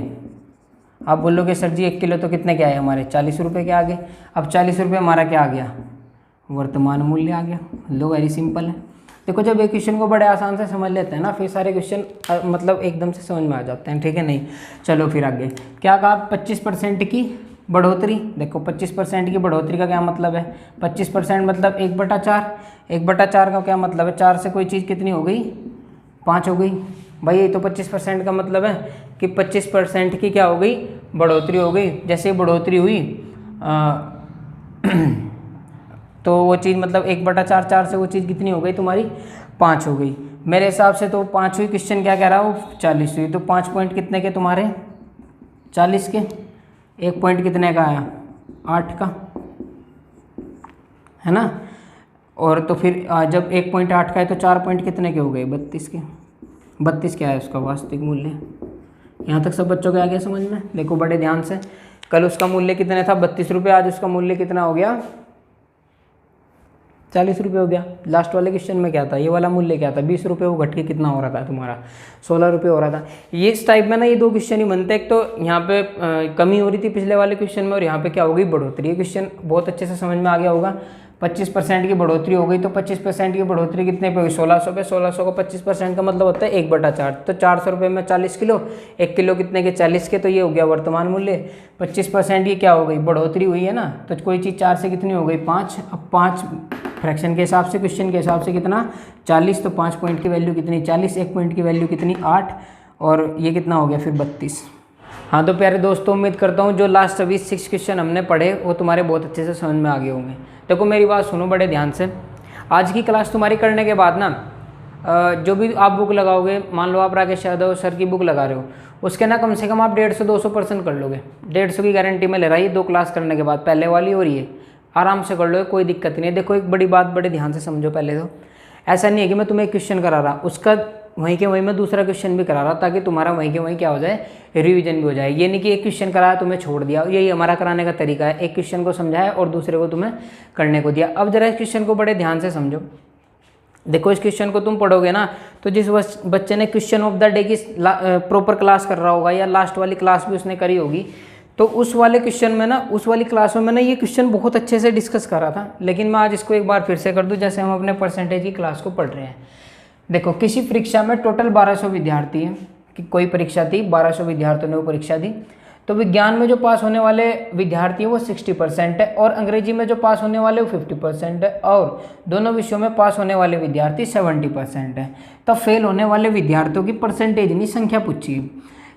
आप बोलोगे सर जी 1 किलो तो कितने के आए हमारे, 40 रुपये के आ गए। अब 40 रुपये हमारा क्या आ गया, वर्तमान मूल्य आ गया। लो, वेरी सिंपल है। देखो जब एक क्वेश्चन को बड़े आसान से समझ लेते हैं ना, फिर सारे क्वेश्चन मतलब एकदम से समझ में आ जाते हैं, ठीक है। नहीं, चलो फिर आगे क्या कहा, 25% की बढ़ोतरी। देखो 25% की बढ़ोतरी का क्या मतलब है, 25% मतलब 1/4। 1/4 का क्या मतलब है, 4 से कोई चीज़ कितनी हो गई, 5 हो गई। भाई ये तो 25% का मतलब है कि 25% की क्या हो गई, बढ़ोतरी हो गई। जैसे बढ़ोतरी हुई तो वो चीज़ मतलब 1/4, 4 से वो चीज़ कितनी हो गई तुम्हारी, 5 हो गई। मेरे हिसाब से तो 5 हुई। क्वेश्चन क्या कह रहा है, वो 40 हुई। तो 5 पॉइंट कितने के तुम्हारे, 40 के। 1 पॉइंट कितने का आया, 8 का, है ना। और तो फिर जब 1.8 का है तो 4 पॉइंट कितने के हो गए, 32 के। 32 क्या है उसका वास्तविक मूल्य। यहाँ तक सब बच्चों के आ गया समझ में? देखो बड़े ध्यान से, कल उसका मूल्य कितने था, 32 रुपये। आज उसका मूल्य कितना हो गया, 40 रुपये हो गया। लास्ट वाले क्वेश्चन में क्या था, ये वाला मूल्य क्या था, 20 रुपये। वो घट के कितना हो रहा था तुम्हारा, 16 रुपये हो रहा था। ये इस टाइप में ना ये 2 क्वेश्चन ही बनते हैं। एक तो यहाँ पे कमी हो रही थी पिछले वाले क्वेश्चन में, और यहाँ पे क्या हो गई, बढ़ोतरी। ये क्वेश्चन बहुत अच्छे से समझ में आ गया होगा। 25% की बढ़ोतरी हो गई। तो 25% की बढ़ोतरी कितने पे हुई, 1600 पे। 1600 का 25% का मतलब होता है 1/4। तो 400 रुपये में 40 किलो, 1 किलो कितने के, 40 के। तो ये हो गया वर्तमान मूल्य। 25% की क्या हो गई, बढ़ोतरी हुई है ना। तो कोई चीज़ 4 से कितनी हो गई, 5। अब 5 फ्रैक्शन के हिसाब से, क्वेश्चन के हिसाब से कितना, 40। तो 5 पॉइंट की वैल्यू कितनी, 40। 1 पॉइंट की वैल्यू कितनी, 8। और ये कितना हो गया फिर, 32। हाँ तो प्यारे दोस्तों, उम्मीद करता हूँ जो लास्ट अभी 6 क्वेश्चन हमने पढ़े वो तुम्हारे बहुत अच्छे से समझ में आ गए होंगे। देखो मेरी बात सुनो बड़े ध्यान से। आज की क्लास तुम्हारी करने के बाद ना जो भी आप बुक लगाओगे, मान लो आप राकेश यादव सर की बुक लगा रहे हो, उसके ना कम से कम आप 150-200% कर लोगे। 150 की गारंटी में ले रहा है ये 2 क्लास करने के बाद, पहले वाली और ये आराम से कर लो, कोई दिक्कत नहीं है। देखो एक बड़ी बात बड़े ध्यान से समझो। पहले तो ऐसा नहीं है कि मैं तुम्हें एक क्वेश्चन करा रहा, उसका वहीं के वहीं मैं दूसरा क्वेश्चन भी करा रहा, ताकि तुम्हारा वहीं के वहीं क्या हो जाए, रिवीजन भी हो जाए। ये नहीं कि एक क्वेश्चन कराया तुम्हें छोड़ दिया। यही हमारा कराने का तरीका है, एक क्वेश्चन को समझाया और दूसरे को तुम्हें करने को दिया। अब जरा इस क्वेश्चन को बड़े ध्यान से समझो। देखो इस क्वेश्चन को तुम पढ़ोगे ना, तो जिस बच्चे ने क्वेश्चन ऑफ द डे की प्रॉपर क्लास कर रहा होगा, या लास्ट वाली क्लास भी उसने करी होगी, तो उस वाले क्वेश्चन में ना, उस वाली क्लास में मैंने ये क्वेश्चन बहुत अच्छे से डिस्कस करा था। लेकिन मैं आज इसको एक बार फिर से कर दूं, जैसे हम अपने परसेंटेज की क्लास को पढ़ रहे हैं। देखो किसी परीक्षा में टोटल 1200 विद्यार्थी हैं, कि कोई परीक्षा थी, 1200 विद्यार्थियों ने वो परीक्षा दी। तो विज्ञान में जो पास होने वाले विद्यार्थी हैं वो 60% है, और अंग्रेजी में जो पास होने वाले वो 50% है, और दोनों विषयों में पास होने वाले विद्यार्थी 70% है। तो फेल होने वाले विद्यार्थियों की परसेंटेज नहीं, संख्या पूछी है।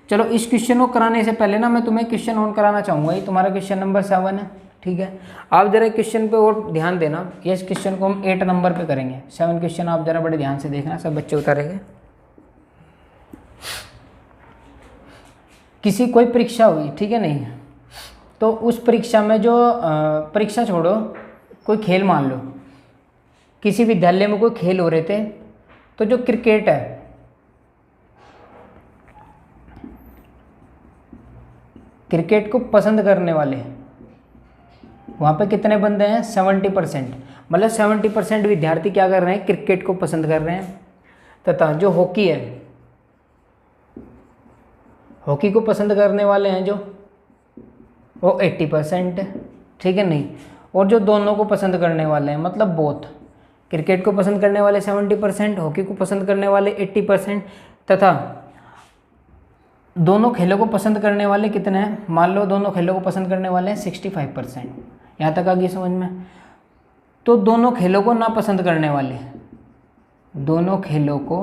चलो इस क्वेश्चन को कराने से पहले ना मैं तुम्हें क्वेश्चन ऑन कराना चाहूँगा। ये तुम्हारा क्वेश्चन नंबर 7 है, ठीक है। आप जरा क्वेश्चन पे और ध्यान देना। ये इस क्वेश्चन को हम 8 नंबर पे करेंगे। 7 क्वेश्चन आप जरा बड़े ध्यान से देखना, सब बच्चे उतारेंगे। किसी कोई परीक्षा हुई, ठीक है, नहीं, तो उस परीक्षा में जो परीक्षा छोड़ो, कोई खेल मान लो, किसी विद्यालय में कोई खेल हो रहे थे, तो जो क्रिकेट है, क्रिकेट को पसंद करने वाले वहाँ पे कितने बंदे हैं, 70%। मतलब 70% विद्यार्थी क्या कर रहे हैं, क्रिकेट को पसंद कर रहे हैं, तथा जो हॉकी है, हॉकी को पसंद करने वाले हैं जो, वो 80% है, ठीक है नहीं। और जो दोनों को पसंद करने वाले हैं, मतलब बोथ, क्रिकेट को पसंद करने वाले 70%, हॉकी को पसंद करने वाले 80%, तथा दोनों खेलों को पसंद करने वाले कितने हैं, मान लो दोनों खेलों को पसंद करने वाले हैं 65%। यहाँ तक आ गई समझ में। तो दोनों खेलों को ना पसंद करने वाले, दोनों खेलों को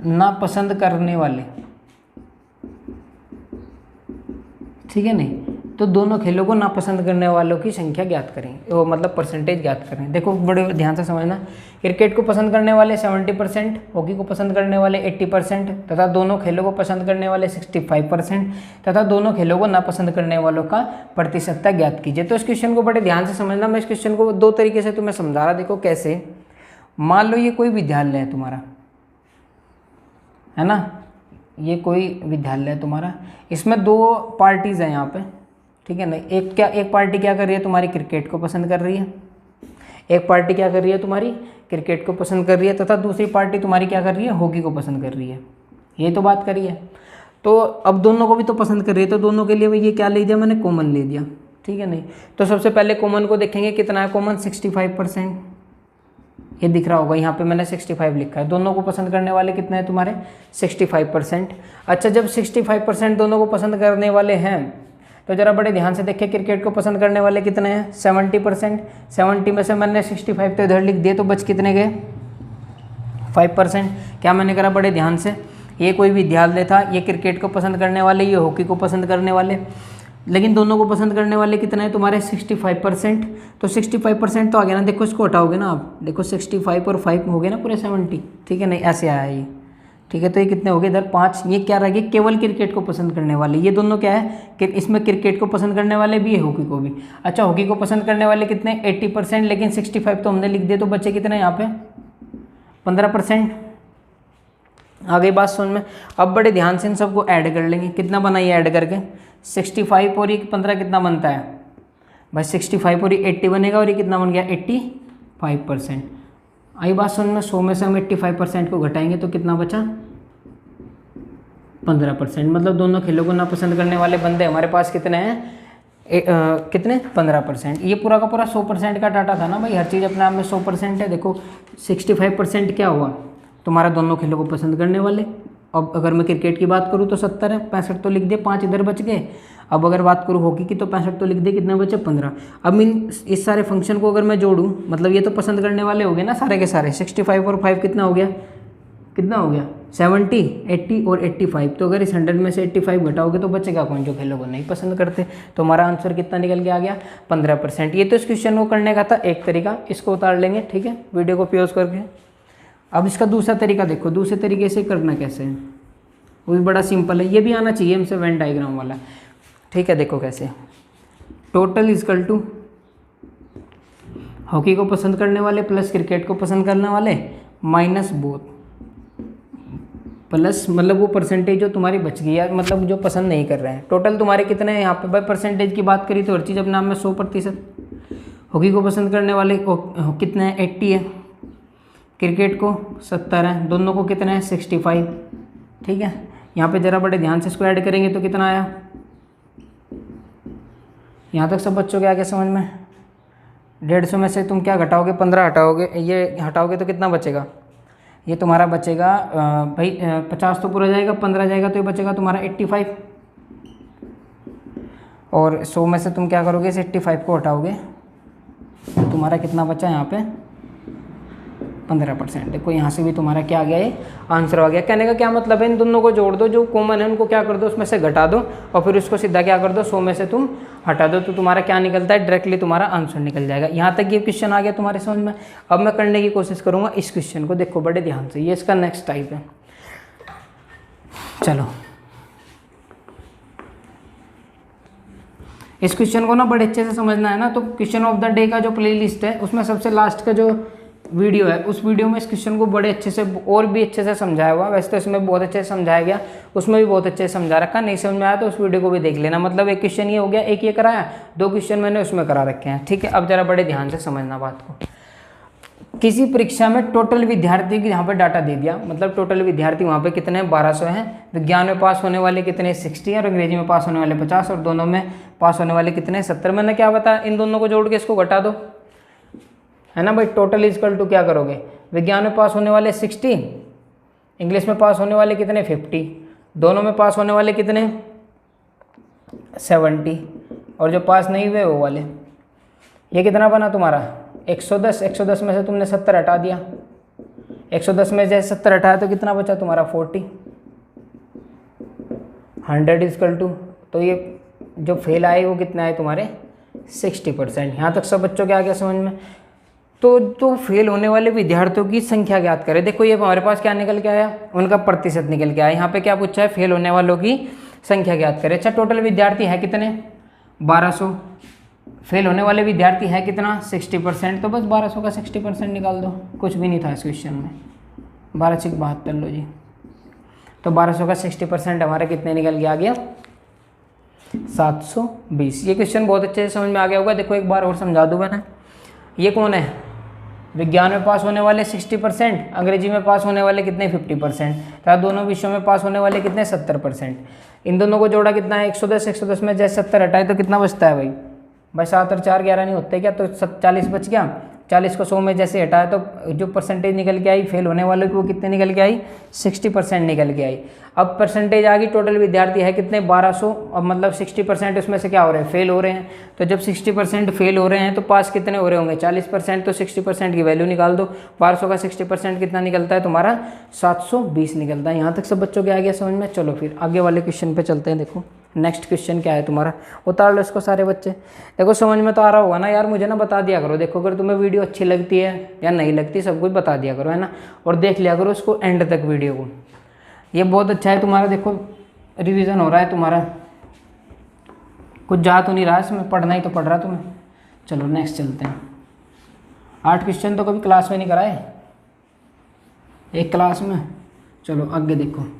ना पसंद करने वाले, ठीक है नहीं, तो दोनों खेलों को नापसंद करने वालों की संख्या ज्ञात करें, वो मतलब परसेंटेज ज्ञात करें। देखो बड़े ध्यान से समझना, क्रिकेट को पसंद करने वाले 70%, हॉकी को पसंद करने वाले 80%, तथा दोनों खेलों को पसंद करने वाले 65%, तथा दोनों खेलों को नापसंद करने वालों का प्रतिशतता ज्ञात कीजिए। तो इस क्वेश्चन को बड़े ध्यान से समझना। मैं इस क्वेश्चन को दो तरीके से तुम्हें समझा रहा। देखो कैसे, मान लो ये कोई विद्यालय है तुम्हारा, है ना, ये कोई विद्यालय है तुम्हारा, इसमें दो पार्टीज हैं यहाँ पे, ठीक है ना। एक पार्टी क्या कर रही है, तुम्हारी क्रिकेट को पसंद कर रही है, एक पार्टी क्या कर रही है, तुम्हारी क्रिकेट को पसंद कर रही है, तथा दूसरी पार्टी तुम्हारी क्या कर रही है, हॉकी को पसंद कर रही है। ये तो बात करी है। तो अब दोनों को भी तो पसंद कर रही है, तो दोनों के लिए ये क्या ले दिया मैंने, कॉमन ले दिया, ठीक है नहीं। तो सबसे पहले कॉमन को देखेंगे, कितना है कॉमन, 65%। ये दिख रहा होगा, यहाँ पे मैंने 65 लिखा है। दोनों को पसंद करने वाले कितने हैं तुम्हारे, 65%। अच्छा, जब 65% दोनों को पसंद करने वाले हैं, तो जरा बड़े ध्यान से देखिए, क्रिकेट को पसंद करने वाले कितने हैं, 70%। 70 में से मैंने 65 तो इधर लिख दिए, तो बच कितने गए, 5%। क्या मैंने करा, बड़े ध्यान से, ये कोई विद्यालय था, ये क्रिकेट को पसंद करने वाले, ये हॉकी को पसंद करने वाले, लेकिन दोनों को पसंद करने वाले कितने हैं तुम्हारे, 65%। तो 65% तो आ गया ना, देखो इसको हटाओगे ना आप, देखो 65 और 5 हो गए ना पूरे 70, ठीक है नहीं, ऐसे आया ये, ठीक है। तो ये कितने हो गए इधर 5। ये क्या रह गए, केवल क्रिकेट को पसंद करने वाले। ये दोनों क्या है कि इसमें क्रिकेट को पसंद करने वाले भी है, हॉकी को भी। अच्छा, हॉकी को पसंद करने वाले कितने, 80%, लेकिन 65 तो हमने लिख दिए, तो बच्चे कितने यहाँ पे, 15%। आ गई बात समझ में। अब बड़े ध्यान से इन सबको ऐड कर लेंगे, कितना बनाइए ऐड करके, 65 और ये 15 कितना बनता है भाई, 65 और ये 80 बनेगा, और ये कितना बन गया, 85%। आई बात समझ में। 100 में से हम 85% को घटाएंगे तो कितना बचा, 15%। मतलब दोनों खेलों को ना पसंद करने वाले बंदे हमारे पास कितने हैं, कितने, 15%। ये पूरा का पूरा 100% का डाटा था ना भाई, हर चीज़ अपने आप में 100% है। देखो 65% क्या हुआ तुम्हारा, दोनों खेलों को पसंद करने वाले। अब अगर मैं क्रिकेट की बात करूँ तो 70 है, 65 तो लिख दिए, 5 इधर बच गए। अब अगर बात करूँ हॉकी की तो 65 तो लिख दिए, कितने बचे, 15। अब इस सारे फंक्शन को अगर मैं जोड़ूँ, मतलब ये तो पसंद करने वाले हो गए ना सारे के सारे, 65 और 5 कितना हो गया, कितना हो गया, 70, 80 और 85। तो अगर इस 100 में से 85 घटाओगे तो बचेगा कौन, जो खेलों को नहीं पसंद करते। तो हमारा आंसर कितना निकल के आ गया, 15%। ये तो इस क्वेश्चन को करने का था एक तरीका, इसको उतार लेंगे, ठीक है, वीडियो को पॉज करके। अब इसका दूसरा तरीका देखो, दूसरे तरीके से करना कैसे है, वो भी बड़ा सिंपल है, ये भी आना चाहिए हमसे, वेन डायग्राम वाला, ठीक है। देखो कैसे, टोटल इजकल टू हॉकी को पसंद करने वाले प्लस क्रिकेट को पसंद करने वाले माइनस बोथ, प्लस मतलब वो परसेंटेज जो तुम्हारी बच गई है, मतलब जो पसंद नहीं कर रहे हैं। टोटल तुम्हारे कितने हैं यहाँ पे भाई, परसेंटेज की बात करी तो हर चीज़ अपने नाम में 100%। हॉकी को पसंद करने वाले कितने हैं, 80 है, क्रिकेट को 70 है, दोनों को कितने हैं, 65, ठीक है। यहाँ पे ज़रा बड़े ध्यान से इसको ऐड करेंगे तो कितना आया, यहाँ तक सब बच्चों के आगे समझ में। 150 में से तुम क्या घटाओगे, 15 हटाओगे, ये हटाओगे तो कितना बचेगा, ये तुम्हारा बचेगा भाई 50 तो पूरा जाएगा, 15 जाएगा तो ये बचेगा तुम्हारा 85। और 100 में से तुम क्या करोगे, इस 85 को हटाओगे तो तुम्हारा कितना बचा यहाँ पे, 15%। देखो यहाँ से भी तुम्हारा क्या आ गया, ये आंसर आ गया। कहने का क्या मतलब है, इन दोनों को जोड़ दो, जो कॉमन है उनको क्या कर दो, उसमें से घटा दो, और फिर उसको सीधा क्या कर दो, 100 में से तुम हटा दो, तो तुम्हारा क्या निकलता है, डायरेक्टली तुम्हारा आंसर निकल जाएगा। यहाँ तक ये क्वेश्चन आ गया तुम्हारे समझ में। अब मैं करने की कोशिश करूँगा इस क्वेश्चन को, देखो बड़े ध्यान से, ये इसका नेक्स्ट टाइप है। चलो इस क्वेश्चन को ना बड़े अच्छे से समझना है ना, तो क्वेश्चन ऑफ द डे का जो प्लेलिस्ट है उसमें सबसे लास्ट का जो वीडियो है, उस वीडियो में इस क्वेश्चन को बड़े अच्छे से और भी अच्छे से समझाया हुआ। वैसे तो इसमें बहुत अच्छे से समझाया गया, उसमें भी बहुत अच्छे से समझा रखा। नहीं समझ में आया तो उस वीडियो को भी देख लेना। मतलब एक क्वेश्चन ये हो गया, एक ये कराया, 2 क्वेश्चन मैंने उसमें करा रखे हैं। ठीक है, अब जरा बड़े ध्यान से समझना बात को। किसी परीक्षा में टोटल विद्यार्थी की यहाँ पे डाटा दे दिया, मतलब टोटल विद्यार्थी वहाँ पे कितने हैं, 1200 हैं। विज्ञान में पास होने वाले कितने, 60 हैं, और अंग्रेजी में पास होने वाले 50, और दोनों में पास होने वाले कितने, 70। मैंने क्या बताया, इन दोनों को जोड़ के इसको घटा दो, है ना भाई। टोटल इजकल टू क्या करोगे, विज्ञान में पास होने वाले 60, इंग्लिश में पास होने वाले कितने, 50, दोनों में पास होने वाले कितने, 70, और जो पास नहीं हुए वो वाले। ये कितना बना तुम्हारा, 110। 110 में से तुमने 70 हटा दिया, 110 में से 70 हटाया तो कितना बचा तुम्हारा, 40। 100 इजकल टू, तो ये जो फेल आए वो कितने आए तुम्हारे, 60%। यहाँ तक सब बच्चों के आ गया समझ में। तो फेल होने वाले विद्यार्थियों की संख्या ज्ञात करें। देखो ये हमारे पास क्या निकल के आया, उनका प्रतिशत निकल के आया। यहाँ पे क्या पूछा है, फेल होने वालों की संख्या ज्ञात करें। अच्छा, टोटल विद्यार्थी है कितने, 1200। फेल होने वाले विद्यार्थी है कितना, 60%। तो बस 1200 का 60% निकाल दो, कुछ भी नहीं था इस क्वेश्चन में। 12×72 लो जी, तो 1200 का 60% हमारे कितने निकल के आ गया, 720। ये क्वेश्चन बहुत अच्छे से समझ में आ गया होगा। देखो एक बार और समझा दूँ मैंने। ये कौन है, विज्ञान में पास होने वाले 60%, अंग्रेजी में पास होने वाले कितने, 50%, तथा दोनों विषयों में पास होने वाले कितने, 70%। इन दोनों को जोड़ा कितना है, 110। 110 में जैसे 70 हटाए तो कितना बचता है भाई 7 और 4 11 नहीं होते क्या, तो 40 बच गया। 40 को 100 में जैसे हटाया तो जो परसेंटेज निकल के आई फेल होने वालों की, वो कितने निकल के आई, 60% निकल के आई। अब परसेंटेज आ गई, टोटल विद्यार्थी है कितने, 1200, और मतलब 60% उसमें से क्या हो रहे हैं, फेल हो रहे हैं। तो जब 60% फेल हो रहे हैं तो पास कितने हो रहे होंगे, 40%। तो 60% की वैल्यू निकाल दो। 1200 का 60% कितना निकलता है तुम्हारा, 720 निकलता है। यहाँ तक सब बच्चों के आ गया समझ में। चलो फिर आगे वाले क्वेश्चन पे चलते हैं। देखो नेक्स्ट क्वेश्चन क्या है तुम्हारा, उतार लो इसको सारे बच्चे। देखो समझ में तो आ रहा होगा ना यार, मुझे ना बता दिया करो। देखो अगर तुम्हें वीडियो अच्छी लगती है या नहीं लगती, सब कुछ बता दिया करो, है ना। और देख लिया करो उसको एंड तक वीडियो को, ये बहुत अच्छा है तुम्हारा। देखो रिवीजन हो रहा है तुम्हारा, कुछ जा तो नहीं रहा इसमें, पढ़ना ही तो पढ़ रहा तुम्हें। चलो नेक्स्ट चलते हैं। 8 क्वेश्चन तो कभी क्लास में नहीं कराए, एक क्लास में। चलो आगे देखो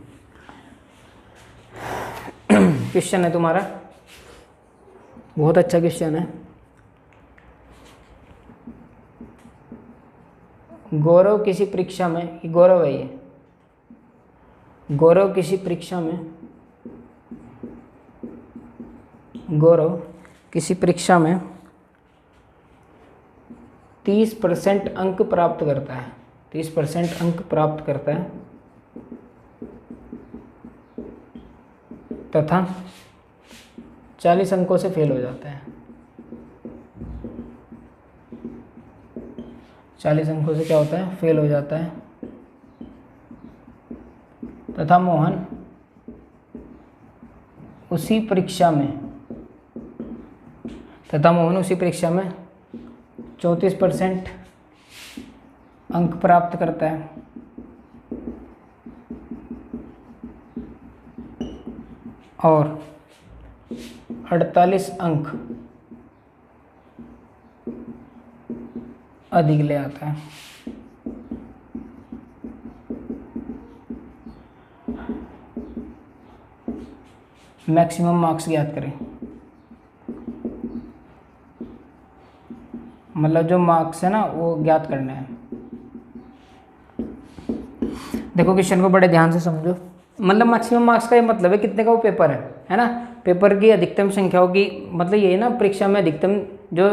क्वेश्चन है तुम्हारा, बहुत अच्छा क्वेश्चन है। गौरव किसी परीक्षा में, गौरव है ये, गौरव किसी परीक्षा में, गौरव किसी परीक्षा में 30% अंक प्राप्त करता है, 30% अंक प्राप्त करता है तथा 40 अंकों से फेल हो जाता है। 40 अंकों से क्या होता है, फेल हो जाता है। तथा मोहन उसी परीक्षा में 34% अंक प्राप्त करता है और 48 अंक अधिक ले आता है। मैक्सिमम मार्क्स ज्ञात करें, मतलब जो मार्क्स है ना वो ज्ञात करने हैं। देखो क्वेश्चन को बड़े ध्यान से समझो। मतलब मैक्सिमम मार्क्स का ये मतलब है कितने का वो पेपर है ना। पेपर की अधिकतम संख्याओं की मतलब ये है ना, परीक्षा में अधिकतम जो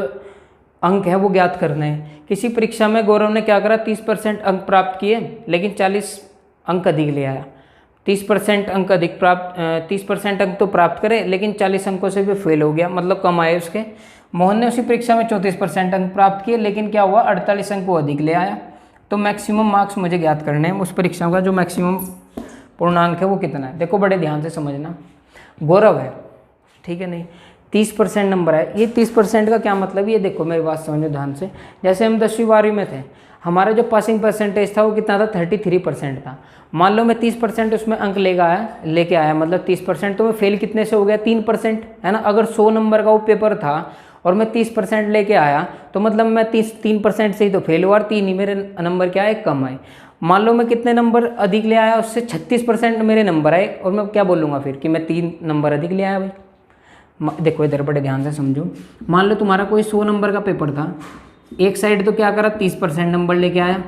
अंक है वो ज्ञात करने हैं। किसी परीक्षा में गौरव ने क्या करा, 30% अंक प्राप्त किए लेकिन 40 अंक अधिक ले आया। 30% अंक अधिक प्राप्त 30% अंक तो प्राप्त करे लेकिन 40 अंकों से भी फेल हो गया, मतलब कम आए उसके। मोहन ने उसी परीक्षा में 34% अंक प्राप्त किए लेकिन क्या हुआ, 48 अंक को अधिक ले आया। तो मैक्सिमम मार्क्स मुझे ज्ञात करने हैं उस परीक्षा का, जो मैक्सिमम पूर्णांक है वो कितना है। देखो बड़े ध्यान से समझना, गौरव है ठीक है, नहीं 30% नंबर है। ये 30% का क्या मतलब, ये देखो मेरी बात समझो ध्यान से। जैसे हम 10वीं 12वीं में थे, हमारा जो पासिंग परसेंटेज था वो कितना था, 33% था। मान लो मैं 30% उसमें अंक लेके आया, मतलब 30%, तो मैं फेल कितने से हो गया, 3%, है ना। अगर 100 नंबर का वो पेपर था और मैं 30% लेके आया, तो मतलब मैं 3% से ही तो फेल हुआ और 3 ही मेरे नंबर क्या आए, कम आए। मान लो मैं कितने नंबर अधिक ले आया, उससे 36% मेरे नंबर आए, और मैं क्या बोलूँगा फिर कि मैं 3 नंबर अधिक ले आया भाई। देखो इधर बड़े ध्यान से समझो। मान लो तुम्हारा कोई 100 नंबर का पेपर था, एक साइड तो क्या करा 30% नंबर लेके आया,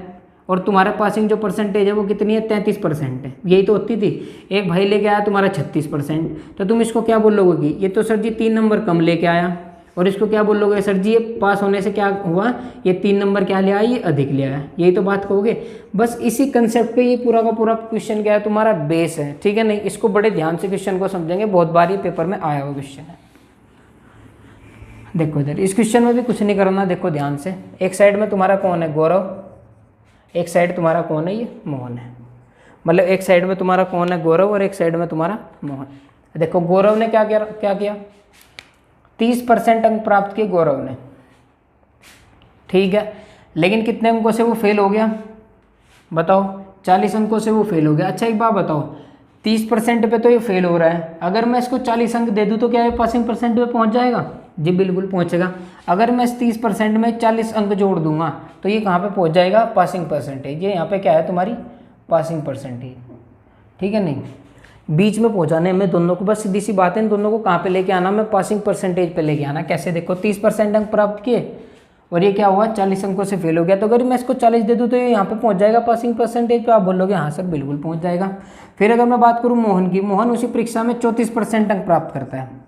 और तुम्हारा पासिंग जो परसेंटेज है वो कितनी है, 33% है, यही तो होती थी। एक भाई लेके आया तुम्हारा 36%, तो तुम इसको क्या बोलोगे कि ये तो सर जी 3 नंबर कम लेके आया, और इसको क्या बोलोगे सर जी ये पास होने से क्या हुआ, ये 3 नंबर क्या ले आया, ये अधिक ले आया, यही तो बात कहोगे। बस इसी कंसेप्ट पे ये पूरा का पूरा क्वेश्चन क्या है, तुम्हारा बेस है, ठीक है। नहीं, इसको बड़े ध्यान से क्वेश्चन को समझेंगे, बहुत बार ये पेपर में आया हुआ क्वेश्चन है। देखो इधर इस क्वेश्चन में भी कुछ नहीं करना, देखो ध्यान से। एक साइड में तुम्हारा कौन है, गौरव, एक साइड तुम्हारा कौन है, ये मोहन है। मतलब एक साइड में तुम्हारा कौन है, गौरव, और एक साइड में तुम्हारा मोहन। देखो गौरव ने क्या किया 30% अंक प्राप्त किए गौरव ने, ठीक है। लेकिन कितने अंकों से वो फेल हो गया, बताओ, 40 अंकों से वो फेल हो गया। अच्छा एक बात बताओ, 30% पे तो ये फेल हो रहा है, अगर मैं इसको 40 अंक दे दूँ तो क्या ये पासिंग परसेंट पे पहुंच जाएगा? जी बिल्कुल पहुंचेगा। अगर मैं इस 30% में 40 अंक जोड़ दूंगा तो ये कहाँ पे पहुंच जाएगा, पासिंग परसेंटेज। ये यहाँ पे क्या है, तुम्हारी पासिंग परसेंटेज, ठीक है। नहीं, बीच में पहुंचाने में दोनों को, बस सीधी सी बात है, इन दोनों को कहाँ पे लेके आना, मैं पासिंग परसेंटेज पे लेके आना। कैसे, देखो 30% अंक प्राप्त किए और ये क्या हुआ 40 अंकों से फेल हो गया, तो अगर मैं इसको 40 दे दूँ तो ये यहाँ पे पहुँच जाएगा पासिंग परसेंटेज पे। आप बोलोगे हाँ सर बिल्कुल पहुँच जाएगा। फिर अगर मैं बात करूँ मोहन की, मोहन उसी परीक्षा में 34% अंक प्राप्त करता है।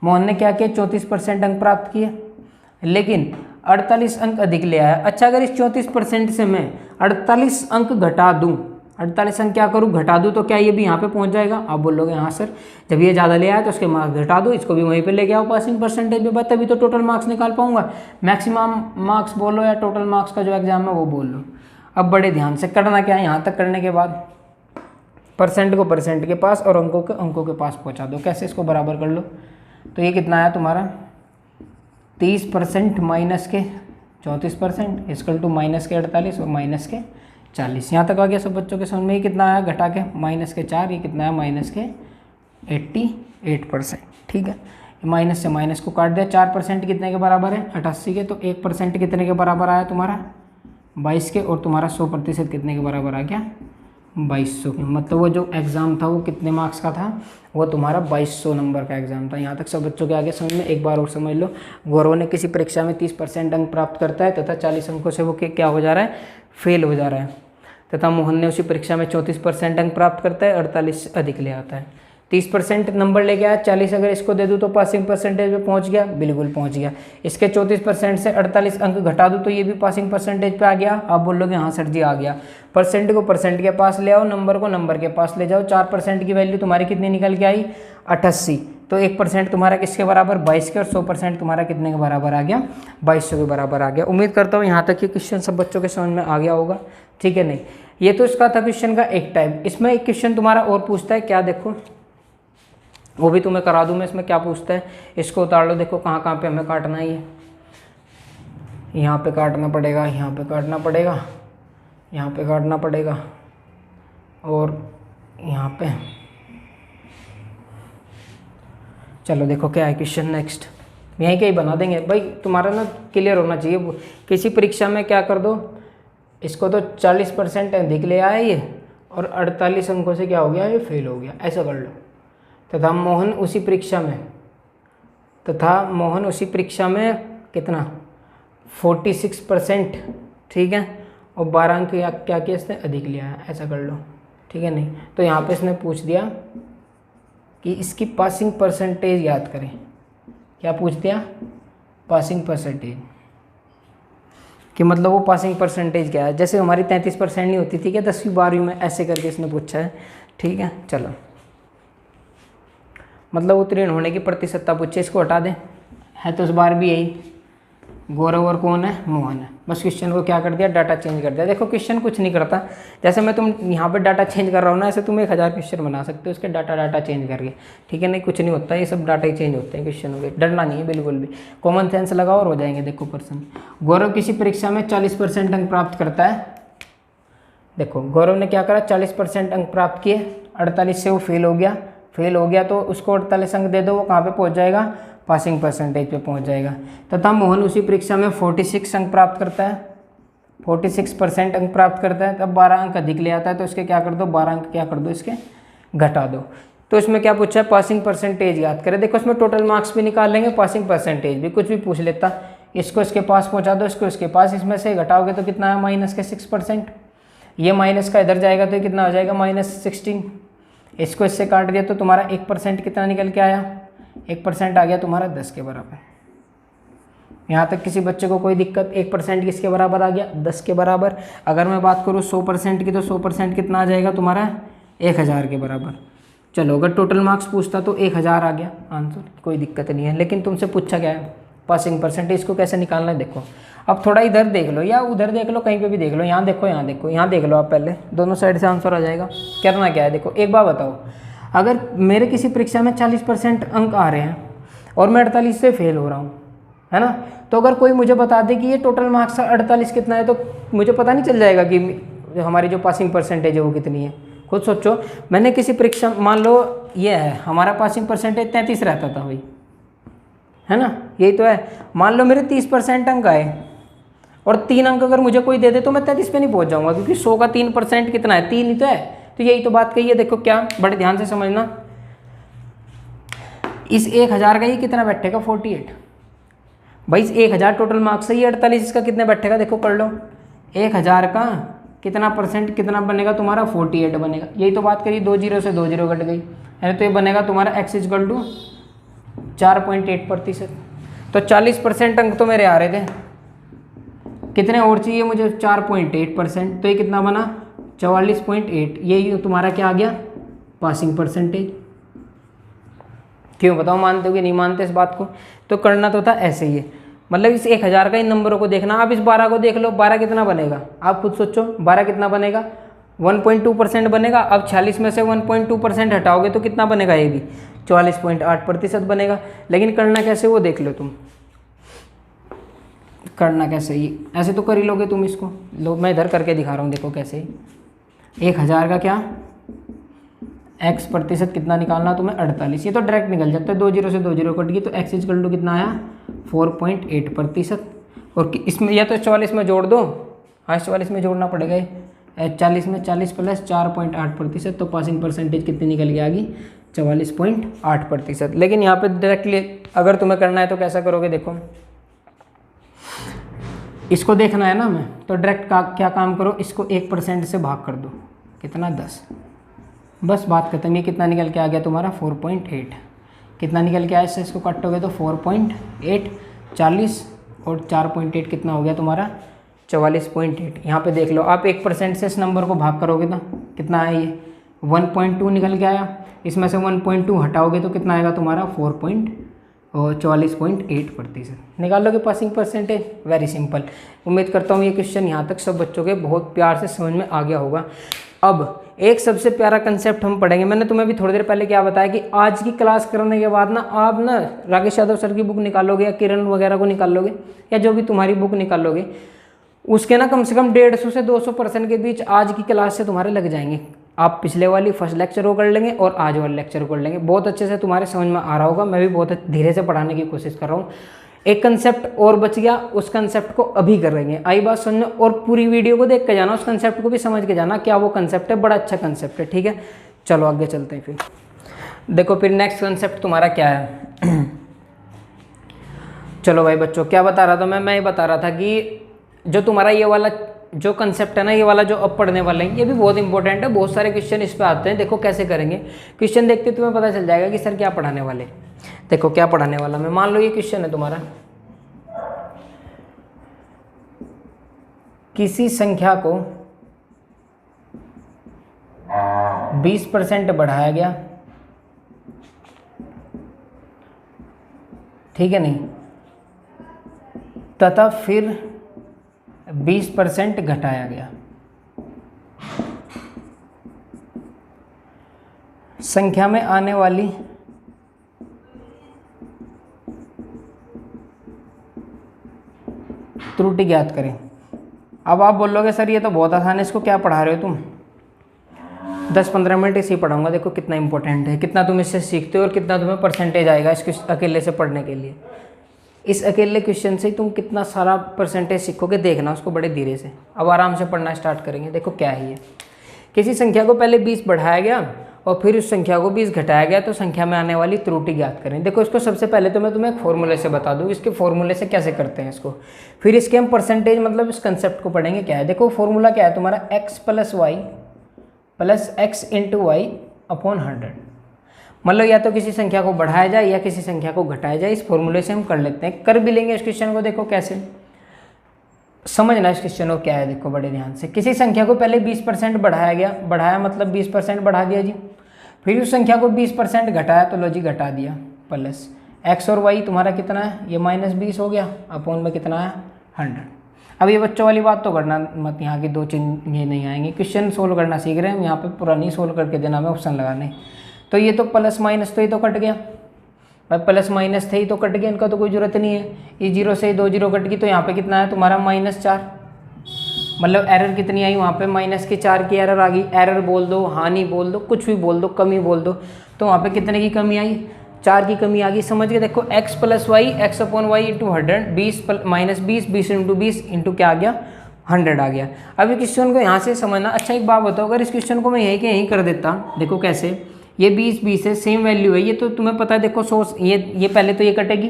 मोहन ने क्या किया, 34% अंक प्राप्त किए, लेकिन 48 अंक अधिक ले आया। अच्छा, अगर इस 34% से मैं 48 अंक घटा दूँ, 48 अंक क्या करूँ, घटा दूँ, तो क्या ये भी यहाँ पे पहुँच जाएगा? आप बोलोगे हाँ सर, जब ये ज़्यादा ले आया तो उसके मार्क्स घटा दो, इसको भी वहीं पे लेके आओ पासिंग परसेंटेज में, तभी तो टोटल मार्क्स निकाल पाऊंगा। मैक्सिमम मार्क्स बोलो या टोटल मार्क्स का जो एग्जाम है वो बोल लो। अब बड़े ध्यान से करना क्या है, यहाँ तक करने के बाद परसेंट को परसेंट के पास और अंकों के पास पहुँचा दो। कैसे, इसको बराबर कर लो। तो ये कितना आया तुम्हारा 30% माइनस के 34% इसकल टू माइनस के 48 और माइनस के 40। यहाँ तक आ गया सब बच्चों के समझ में। ये कितना आया घटा के माइनस के 4, ये कितना आया माइनस के 88%, ठीक है। माइनस से माइनस को काट दिया, 4% कितने के बराबर है 88 के, तो 1% कितने के बराबर आया तुम्हारा 22 के, और तुम्हारा 100% कितने के बराबर आ गया 2200 के। मतलब वो जो एग्ज़ाम था वो कितने मार्क्स का था, वो तुम्हारा 2200 नंबर का एग्जाम था। यहाँ तक सब बच्चों के आगे समझ में। एक बार और समझ लो, गौरव ने किसी परीक्षा में 30% अंक प्राप्त करता है तथा 40 अंकों से वो क्या हो जा रहा है, फेल हो जा रहा है, तथा मोहन ने उसी परीक्षा में 34% अंक प्राप्त करता है, 48 अधिक ले आता है। 30% नंबर लेके आया, 40 अगर इसको दे दूँ तो पासिंग परसेंटेज पे पहुंच गया, बिल्कुल पहुंच गया। इसके 34% से 48 अंक घटा दूँ तो ये भी पासिंग परसेंटेज पे आ गया। आप बोलोगे हाँ सर जी आ गया। परसेंट को परसेंट के पास ले आओ, नंबर को नंबर के पास ले जाओ। 4% की वैल्यू तुम्हारी कितनी निकल के आई 88, तो 1% तुम्हारा किसके बराबर 22 के, और 100% तुम्हारा कितने के बराबर आ गया 2200 के बराबर आ गया। उम्मीद करता हूँ यहाँ तक ये क्वेश्चन सब बच्चों के समझ में आ गया होगा, ठीक है। नहीं, ये तो इसका था क्वेश्चन का एक टाइप। इसमें एक क्वेश्चन तुम्हारा और पूछता है, क्या देखो वो भी तुम्हें करा दूं मैं। इसमें क्या पूछता है, इसको उतार लो, देखो कहाँ कहाँ पे हमें काटना है। ये यहाँ पे काटना पड़ेगा, यहाँ पे काटना पड़ेगा, यहाँ पे काटना पड़ेगा, और यहाँ पे। चलो देखो क्या है क्वेश्चन नेक्स्ट, यहीं कहीं बना देंगे भाई, तुम्हारा ना क्लियर होना चाहिए। किसी परीक्षा में क्या कर दो, इसको तो 40% अधिक ले आया ये, और 48 अंकों से क्या हो गया, ये फेल हो गया, ऐसा कर लो। तथा मोहन उसी परीक्षा में कितना 46%, ठीक है, और 12 अंक क्या किया इसने अधिक लिया है, ऐसा कर लो, ठीक है। नहीं तो यहाँ पे इसने पूछ दिया कि इसकी पासिंग परसेंटेज याद करें। क्या पूछ दिया, पासिंग परसेंटेज, कि मतलब वो पासिंग परसेंटेज क्या है। जैसे हमारी 33% नहीं होती थी क्या 10वीं 12वीं में, ऐसे करके इसने पूछा है, ठीक है। चलो मतलब उत्तीर्ण होने की प्रतिशतता पूछे, इसको हटा दें, है तो इस बार भी यही गौरव और कौन है, मोहन है। बस क्वेश्चन को क्या कर दिया, डाटा चेंज कर दिया। देखो क्वेश्चन कुछ नहीं करता, जैसे मैं तुम यहाँ पे डाटा चेंज कर रहा हूँ ना, ऐसे तुम 1000 क्वेश्चन बना सकते हो उसके डाटा चेंज करके, ठीक है। नहीं कुछ नहीं होता, ये सब डाटा ही चेंज होते हैं क्वेश्चनों के, डरना नहीं है बिल्कुल भी। कॉमन सेंस लगाओ और हो जाएंगे। देखो पर्सन, गौरव किसी परीक्षा में 40% अंक प्राप्त करता है। देखो गौरव ने क्या करा, 40% अंक प्राप्त किए, 48 से वो फेल हो गया तो उसको 48 अंक दे दो, वो कहाँ पे पहुँच जाएगा पासिंग परसेंटेज पे पहुंच जाएगा। तथा मोहन उसी परीक्षा में 46 अंक प्राप्त करता है, 46% अंक प्राप्त करता है, तब 12 अंक अधिक ले आता है, तो इसके क्या कर दो, 12 अंक क्या कर दो, इसके घटा दो। तो इसमें क्या पूछा है, पासिंग परसेंटेज याद करें। देखो इसमें टोटल मार्क्स भी निकाल लेंगे, पासिंग परसेंटेज भी, कुछ भी पूछ लेता। इसको इसके पास पहुंचा दो, इसको इसके पास, इसमें से घटाओगे तो कितना है, माइनस के 6%। ये माइनस का इधर जाएगा तो कितना हो जाएगा, -16। इसको इससे काट दिया तो तुम्हारा 1% कितना निकल के आया, 1% आ गया तुम्हारा 10 के बराबर। यहाँ तक किसी बच्चे को कोई दिक्कत, 1% किसके बराबर आ गया, 10 के बराबर। अगर मैं बात करूँ 100% की, तो 100% कितना आ जाएगा तुम्हारा, 1000 के बराबर। चलो अगर टोटल मार्क्स पूछता तो 1000 आ गया आंसर, कोई दिक्कत नहीं है। लेकिन तुमसे पूछा क्या है, पासिंग परसेंटेज, इसको कैसे निकालना है देखो। अब थोड़ा इधर देख लो या उधर देख लो, कहीं पे भी देख लो, यहाँ देखो, यहाँ देखो, यहाँ देख लो आप पहले, दोनों साइड से आंसर आ जाएगा। करना क्या है देखो, एक बात बताओ, अगर मेरे किसी परीक्षा में 40% अंक आ रहे हैं और मैं 48 से फेल हो रहा हूँ, है ना, तो अगर कोई मुझे बता दे कि ये टोटल मार्क्स 48 कितना है, तो मुझे पता नहीं चल जाएगा कि हमारी जो पासिंग परसेंटेज है वो कितनी है। खुद सोचो, मैंने किसी परीक्षा, मान लो ये है हमारा पासिंग परसेंटेज 33 रहता था भाई, है ना, यही तो है। मान लो मेरे 30% अंक आए और 3 अंक अगर मुझे कोई दे दे तो मैं 33 पे नहीं पहुंच जाऊंगा, क्योंकि 100 का 3% कितना है, 3 ही तो है। तो यही तो बात कही है, देखो क्या, बड़े ध्यान से समझना। इस 1000 का ये कितना बैठेगा, 48। भाई इस 1000 टोटल मार्क्स से ये 48, इसका कितने बैठेगा देखो, कर लो। 1000 का कितना परसेंट कितना बनेगा तुम्हारा, 48 बनेगा। यही तो बात करिए, 2 0 से 2 0 कट गई है, तो ये बनेगा तुम्हारा x = 4.8%। तो 40% अंक तो मेरे आ रहे थे, कितने और चाहिए मुझे, 4.8%। तो ये कितना बना, 44.8। यही तुम्हारा क्या आ गया, पासिंग परसेंटेज। क्यों बताओ, मानते हो कि नहीं मानते इस बात को। तो करना तो था ऐसे ही है, मतलब इस 1000 का इन नंबरों को देखना। आप इस 12 को देख लो, 12 कितना बनेगा, आप खुद सोचो, 12 कितना बनेगा, 1.2% बनेगा। अब 46 में से 1.2% हटाओगे तो कितना बनेगा, ये भी 44.8% बनेगा। लेकिन करना कैसे वो देख लो तुम, करना कैसे, ये ऐसे तो कर ही लोगे तुम इसको। लो मैं इधर करके दिखा रहा हूँ, देखो कैसे। 1000 का क्या, x% कितना निकालना तुम्हें, 48। ये तो डायरेक्ट निकल जाता है, 2 0 से 2 0 कट गई, तो x = कितना आया, 4.8%। और इसमें या तो 44 में जोड़ दो, हाँ 44 में जोड़ना पड़ेगा, 40 में 40 + 4.8%, तो पासिंग परसेंटेज कितनी निकल के आ गई, 44.8%। लेकिन यहाँ पे डायरेक्टली अगर तुम्हें करना है तो कैसा करोगे, देखो इसको देखना है ना मैं, तो डायरेक्ट क्या काम करो, इसको 1% से भाग कर दो, कितना, 10। बस बात खत्म। ये कितना निकल के आ गया तुम्हारा, 4.8। कितना निकल के आया, इससे इसको काटोगे तो 4.8, 40 और 4.8 कितना हो गया तुम्हारा, 44.8। यहाँ पे देख लो आप, 1% से इस नंबर को भाग करोगे तो कितना आया, ये 1.2 निकल के आया। इसमें से 1.2 हटाओगे तो कितना आएगा तुम्हारा, 44.8%। निकाल लोगे पासिंग परसेंटेज, वेरी सिंपल। उम्मीद करता हूँ ये क्वेश्चन यहाँ तक सब बच्चों के बहुत प्यार से समझ में आ गया होगा। अब एक सबसे प्यारा कंसेप्ट हम पढ़ेंगे। मैंने तुम्हें भी थोड़ी देर पहले क्या बताया कि आज की क्लास करने के बाद ना आप ना राकेश यादव सर की बुक निकालोगे या किरण वगैरह को निकालोगे या जो भी तुम्हारी बुक निकालोगे, उसके ना कम से कम 150 से 200% के बीच आज की क्लास से तुम्हारे लग जाएंगे। आप पिछले वाली फर्स्ट लेक्चर को कर लेंगे और आज वाले लेक्चर को कर लेंगे, बहुत अच्छे से तुम्हारे समझ में आ रहा होगा। मैं भी बहुत धीरे से पढ़ाने की कोशिश कर रहा हूँ। एक कंसेप्ट और बच गया, उस कंसेप्ट को अभी कर लेंगे। आई बात समझ में, और पूरी वीडियो को देख के जाना, उस कंसेप्ट को भी समझ के जाना क्या वो कंसेप्ट है, बड़ा अच्छा कंसेप्ट है, ठीक है। चलो आगे चलते हैं। फिर देखो फिर नेक्स्ट कंसेप्ट तुम्हारा क्या है। चलो भाई बच्चों, क्या बता रहा था मैं ये बता रहा था कि जो तुम्हारा ये वाला जो कंसेप्ट है ना, ये वाला जो अब पढ़ने वाले हैं, ये भी बहुत इंपॉर्टेंट है। बहुत सारे क्वेश्चन इस पे आते हैं। देखो कैसे करेंगे, क्वेश्चन देखते तुम्हें पता चल जाएगा कि सर क्या पढ़ाने वाले। देखो क्या पढ़ाने वाला मैं, मान लो ये क्वेश्चन है तुम्हारा, किसी संख्या को 20% बढ़ाया गया, ठीक है नहीं, तथा फिर 20% घटाया गया। संख्या में आने वाली त्रुटि ज्ञात करें। अब आप बोलोगे सर ये तो बहुत आसान है, इसको क्या पढ़ा रहे हो तुम। 10-15 मिनट इसी पढ़ाऊंगा। देखो कितना इंपॉर्टेंट है, कितना तुम इससे सीखते हो और कितना तुम्हें परसेंटेज आएगा इस अकेले से पढ़ने के लिए। इस अकेले क्वेश्चन से तुम कितना सारा परसेंटेज सीखोगे, देखना उसको बड़े धीरे से। अब आराम से पढ़ना स्टार्ट करेंगे। देखो क्या है ये, किसी संख्या को पहले 20 बढ़ाया गया और फिर उस संख्या को 20 घटाया गया तो संख्या में आने वाली त्रुटि ज्ञात करें। देखो इसको सबसे पहले तो मैं तुम्हें एक फॉर्मूले से बता दूँ, इसके फॉर्मूले से कैसे करते हैं इसको, फिर इसके हम परसेंटेज मतलब इस कंसेप्ट को पढ़ेंगे क्या है। देखो फॉर्मूला क्या है तुम्हारा, x + y + x × y upon 100। मतलब या तो किसी संख्या को बढ़ाया जाए या किसी संख्या को घटाया जाए, इस फॉर्मूले से हम कर लेते हैं। कर भी लेंगे इस क्वेश्चन को। देखो कैसे समझना इस क्वेश्चन को क्या है, देखो बड़े ध्यान से। किसी संख्या को पहले 20% बढ़ाया गया, बढ़ाया मतलब 20% बढ़ा दिया जी, फिर उस संख्या को 20% घटाया तो लो जी घटा दिया, प्लस x और y तुम्हारा कितना है, ये -20 हो गया, अपॉन में कितना है 100। अब ये बच्चों वाली बात तो करना मत, यहाँ की दो चिन्ह ये नहीं आएंगे। क्वेश्चन सोल्व करना सीख रहे हैं हम, यहाँ पे पूरा नहीं सोल्व करके देना हमें, ऑप्शन लगाने। तो ये तो प्लस माइनस तो ये तो कट गया भाई, प्लस माइनस थे ही तो कट गया, इनका तो कोई जरूरत नहीं है। ये 0 से 2 0 कट गई तो यहाँ पे कितना है तुम्हारा -4। मतलब एरर कितनी आई वहाँ पे, -4 की एरर आ गई। एरर बोल दो, हानि बोल दो, कुछ भी बोल दो, कमी बोल दो, तो वहाँ पे कितने की कमी आई, 4 की कमी आ गई। समझ गए। देखो x + y x upon y × 100, 20 20 × 20 into क्या आ गया 100 आ गया। अब इस क्वेश्चन को यहाँ से समझना। अच्छा एक बात बताओ, अगर इस क्वेश्चन को मैं यहीं के यहीं कर देता, देखो कैसे, ये 20 है, सेम वैल्यू है, ये तो तुम्हें पता है। देखो 100 ये पहले तो ये कटेगी